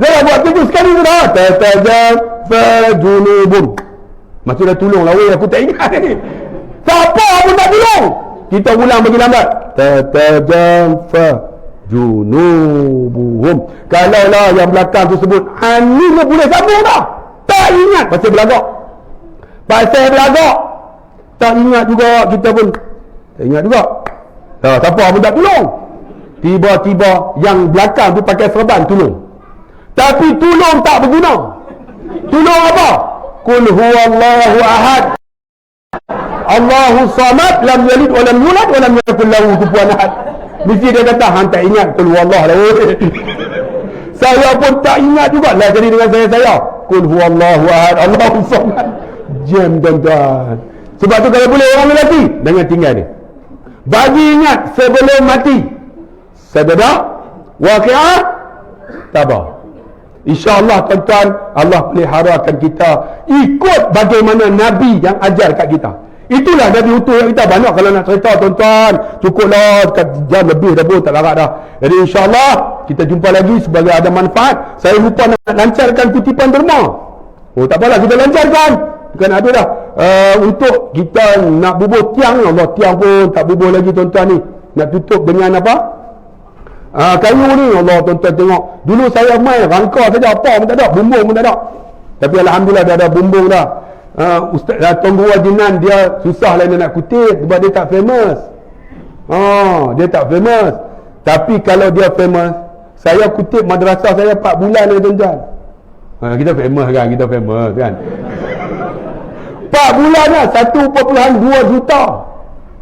Jangan buat macam tu sekali tu dah. Tatanjafan junubuhum. Maksudnya tolong lah. Aku tak ingat ni. Siapa pun tak tolong. Kita ulang bagi lambat. Tatanjafan junubuhum. Kalau lah yang belakang tu sebut ni boleh sambung tak? Tak ingat. Pasal belagak. Tak ingat juga. Kita pun tak ingat juga. Siapa pun tak tolong. Tiba-tiba yang belakang tu pakai serban tolong. Tapi tolong tak berguna. Tolong apa? Qul huwallahu ahad, Allahu samad, lam yalid wa lam yulad wa lam yakul lahu kufuwan ahad. Mesti dia kata, hang tak ingat Qul huwallah lah. Saya pun tak ingat juga lah jadi dengan saya. Qul huwallahu ahad, Allahu samad. Jam tuan-tuan. Sebab tu kalau boleh orang mati, jangan tinggal ni. Bagi ingat sebelum mati. Sejadah, waqi'ah, tabah. InsyaAllah tuan-tuan, Allah peliharakan kita ikut bagaimana Nabi yang ajar kat kita. Itulah Nabi utuh yang kita. Banyak kalau nak cerita tuan-tuan, cukuplah jam lebih dah pun tak larat dah. Jadi insyaAllah kita jumpa lagi sebagai ada manfaat. Saya lupa nak lancarkan kutipan derma. Tak apalah, kita lancarkan. Bukan ada dah. Untuk kita nak bubuh tiang, Allah, tiang pun tak bubuh lagi tuan-tuan ni. Nak tutup dengan apa? Kayu ni, Allah tuan-tuan tengok. Dulu saya main rangka saja, apa pun tak ada, bumbung pun tak ada. Tapi alhamdulillah dah ada bumbung dah. Ustaz Tuan Guru Jinan dia susah lah dia nak kutip sebab dia tak famous. Dia tak famous. Tapi kalau dia famous, saya kutip madrasah saya 4 bulan ni tuan-tuan. Kita famous kan. 4 bulan lah, 1.2 juta.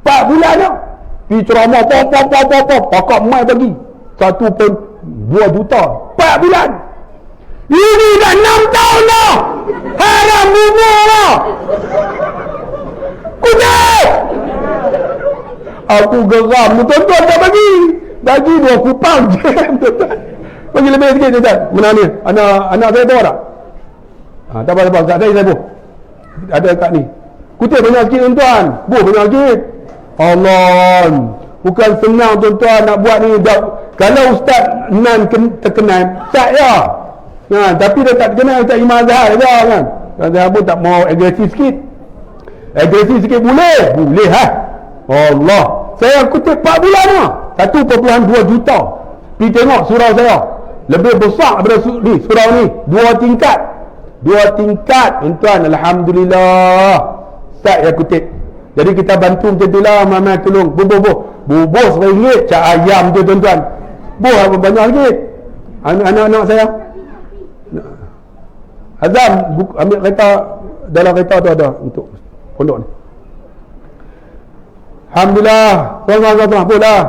4 bulan lah. Pergi ceramah, pakak mai bagi 1.2 juta 4 bulan. Ini dah 6 tahun dah. Haram bubur lah. Kutip. Aku geram. Tuan-tuan tak bagi 2 kupang je. Bagi lebih sikit tuan-tuan. Mana ni? Anak saya tahu tak? Tak apa-apa. Kat saya pun ada kat ni. Kutip banyak sikit tuan-tuan. Banyak sikit. Allah, bukan senang tuan-tuan nak buat ni. Kalau Ustaz Nan terkenal, tak ya. Tapi dia tak terkenal Ustaz Imam Azhar je kan. Saya pun tak mau agresif sikit. Agresif sikit boleh ha. Allah, saya kutip 4 bulan lah, 1.2 juta. Pergi tengok surau saya, lebih besar daripada surau ni, 2 tingkat tuan-tuan. Alhamdulillah, Ustaz yang kutip. Jadi kita bantu macam tu lah. Mama tolong bubur RM1 cak ayam tu tuan-tuan. Apa banyak sikit. Anak-anak saya Azam ambil kereta, dalam kereta tu ada untuk pondok ni. Alhamdulillah, tuan-tuan apalah.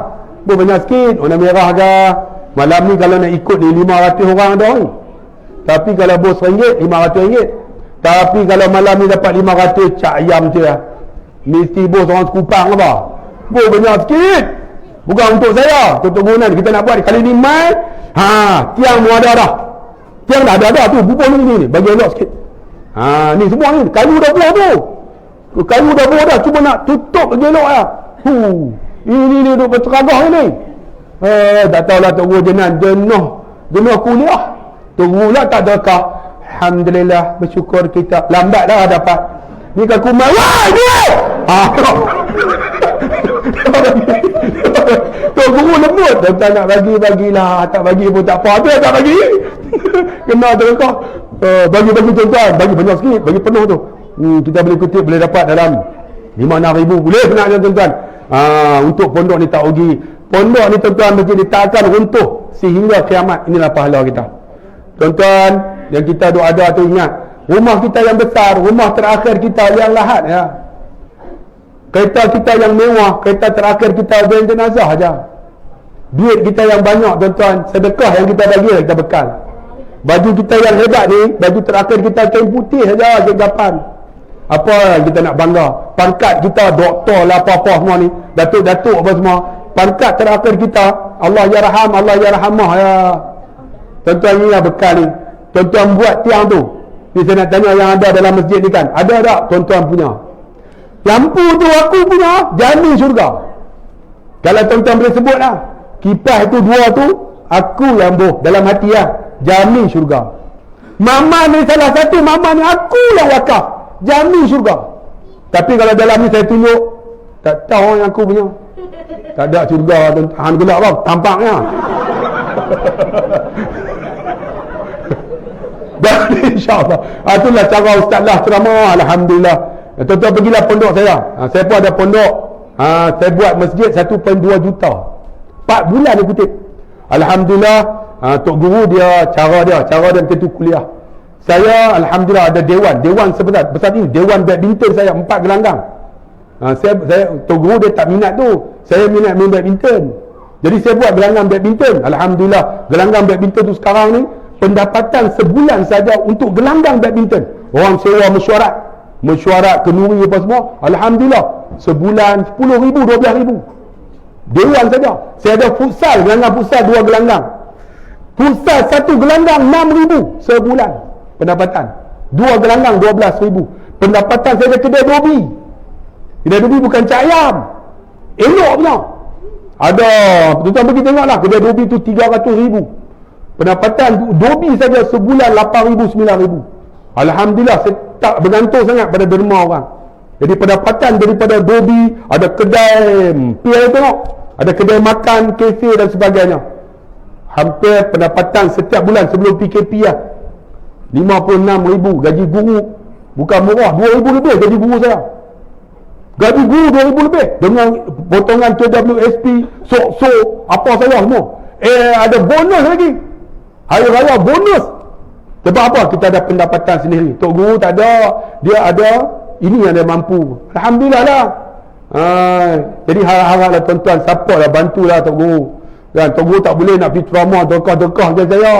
Banyak sikit. Warna merah ke. Malam ni kalau nak ikut ni 500 orang ada ni. Tapi kalau bos RM1, RM500. Tapi kalau malam ni dapat 500 cak ayam je lah. Mesti bos orang sekupang apa. Banyak sikit. Bukan untuk saya, untuk gunan kita nak buat kali ni mai. Tiang mu ada dah. Tiang dah ada tu, bubur ni bagi elok sikit. Ni semua ni kayu dah buah tu. Kayu dah buah dah, cuma nak tutup bagi elok lah. Ini duduk berteragah ni. Tak tahulah Tok Guru jenuh kuliah. Tok Guru lah tak ada kah. Alhamdulillah, bersyukur kita. Lambat dah dapat. Ni kan kumai. Wah, dia! Tok Guru lembut. Tak nak bagilah. Tak bagi pun tak apa. Apa tak bagi? Kena terkah. Bagi tuan-tuan. Bagi banyak sikit. Bagi penuh tu. Kita boleh kutip, boleh dapat dalam 5-6 ribu. Boleh sebenarnya tuan-tuan. Untuk pondok ni tak rugi. Pondok ni tuan-tuan mesti ditakkan runtuh sehingga kiamat. Inilah pahala kita. Tuan-tuan, yang kita doa-doa tu ingat. Rumah kita yang besar, rumah terakhir kita yang lahat ya. Kereta kita yang mewah, kereta terakhir kita van jenazah aja. Duit kita yang banyak tuan-tuan, sedekah yang kita bagi kita bekal. Baju kita yang hebat ni, baju terakhir kita kain putih saja, kegapan. Apa yang kita nak bangga? Pangkat kita doktor lah apa-apa semua ni, datuk-datuk apa semua. Pangkat terakhir kita, Allah ya raham, Allah ya rahamah ya. Tuan-tuan, inilah bekal ni. Tuan-tuan buat tiang tu. Ni saya nak tanya yang ada dalam masjid ni kan, ada tak tuan-tuan punya? Lampu tu aku punya, jamin syurga. Kalau tuan-tuan boleh sebut lah, kipas tu 2 tu aku lambuh dalam hati lah, jamin syurga. Mama ni salah satu, mama ni aku yang wakaf, jamin syurga. Tapi kalau dalam ni saya tunjuk, tak tahu yang aku punya, tak ada syurga. Han gelap bang, tampaknya. Dan insyaAllah itulah cara Ustaz lah ceramah. Alhamdulillah. Tuan-tuan pergilah pondok saya. Saya pun ada pondok. Saya buat masjid 1.2 juta 4 bulan dia kutip. Alhamdulillah. Tok Guru dia cara dia macam tu kuliah. Saya Alhamdulillah ada dewan sebesar ini. Dewan badminton saya 4 gelanggang. Saya Tok Guru dia tak minat tu. Saya minat main badminton. Jadi saya buat gelanggang badminton. Alhamdulillah. Gelanggang badminton tu sekarang ni pendapatan sebulan saja untuk gelanggang badminton. Orang sewa mesyuarat kenuri apa semua. Alhamdulillah. Sebulan 10,000, 12,000. Dewan saja. Saya ada futsal, gelanggang futsal 2 gelanggang. Futsal 1 gelanggang 6,000 sebulan pendapatan. 2 gelanggang 12,000. Pendapatan saya ada kedai dobi. Kedai dobi bukan cak ayam. Elok punya. Ada, tuan-tuan pergi tengoklah kedai dobi tu 300,000. Pendapatan dobi saja sebulan 8,000, 9,000. Alhamdulillah, saya tak bergantung sangat pada derma orang. Jadi pendapatan daripada dobi, ada kedai pia tengok, ada kedai makan, kafe dan sebagainya. Hampir pendapatan setiap bulan sebelum PKP lah 56,000. Gaji guru bukan murah, 2,000 lebih gaji guru saya. Gaji guru 2,000 lebih dengan potongan KWSP, sok-sok apa saya semua. Ada bonus lagi. Hari raya bonus. Sebab apa? Kita ada pendapatan sendiri. Tok Guru tak ada. Dia ada. Ini yang dia mampu. Alhamdulillah lah. Jadi harap-haraplah tuan-tuan, support lah, bantulah Tok Guru kan. Tok Guru tak boleh nak pergi ceramah dokah-dokah je saya.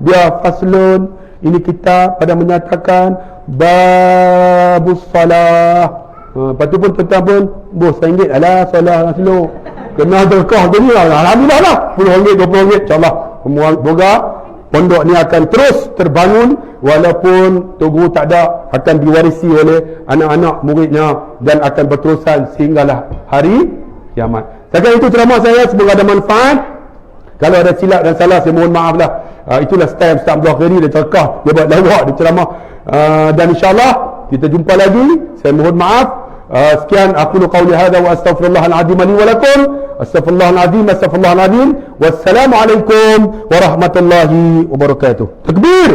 Dia faslun, ini kita pada menyatakan babus salah. Lepas tu pun tuan-tuan pun bos RM1 alah salah nak slow. Kena dokah je ni lah. Alhamdulillah lah, RM10, RM20, insyaAllah. Semoga pondok ni akan terus terbangun walaupun Tok Guru tak ada, akan diwarisi oleh anak-anak muridnya dan akan berterusan sehinggalah hari kiamat. Setakat itu ceramah saya, semoga ada manfaat. Kalau ada silap dan salah saya mohon maaf lah. Itulah style Ustaz Abdul Khairi, dia cakap, dia buat lawak, dia ceramah. Dan insyaAllah kita jumpa lagi. Saya mohon maaf. Sekian aku qauli hadza wa astaghfirullahal azim li wa lakum. Astaghfirullahal azim. Wassalamualaikum warahmatullahi wabarakatuh. Takbir.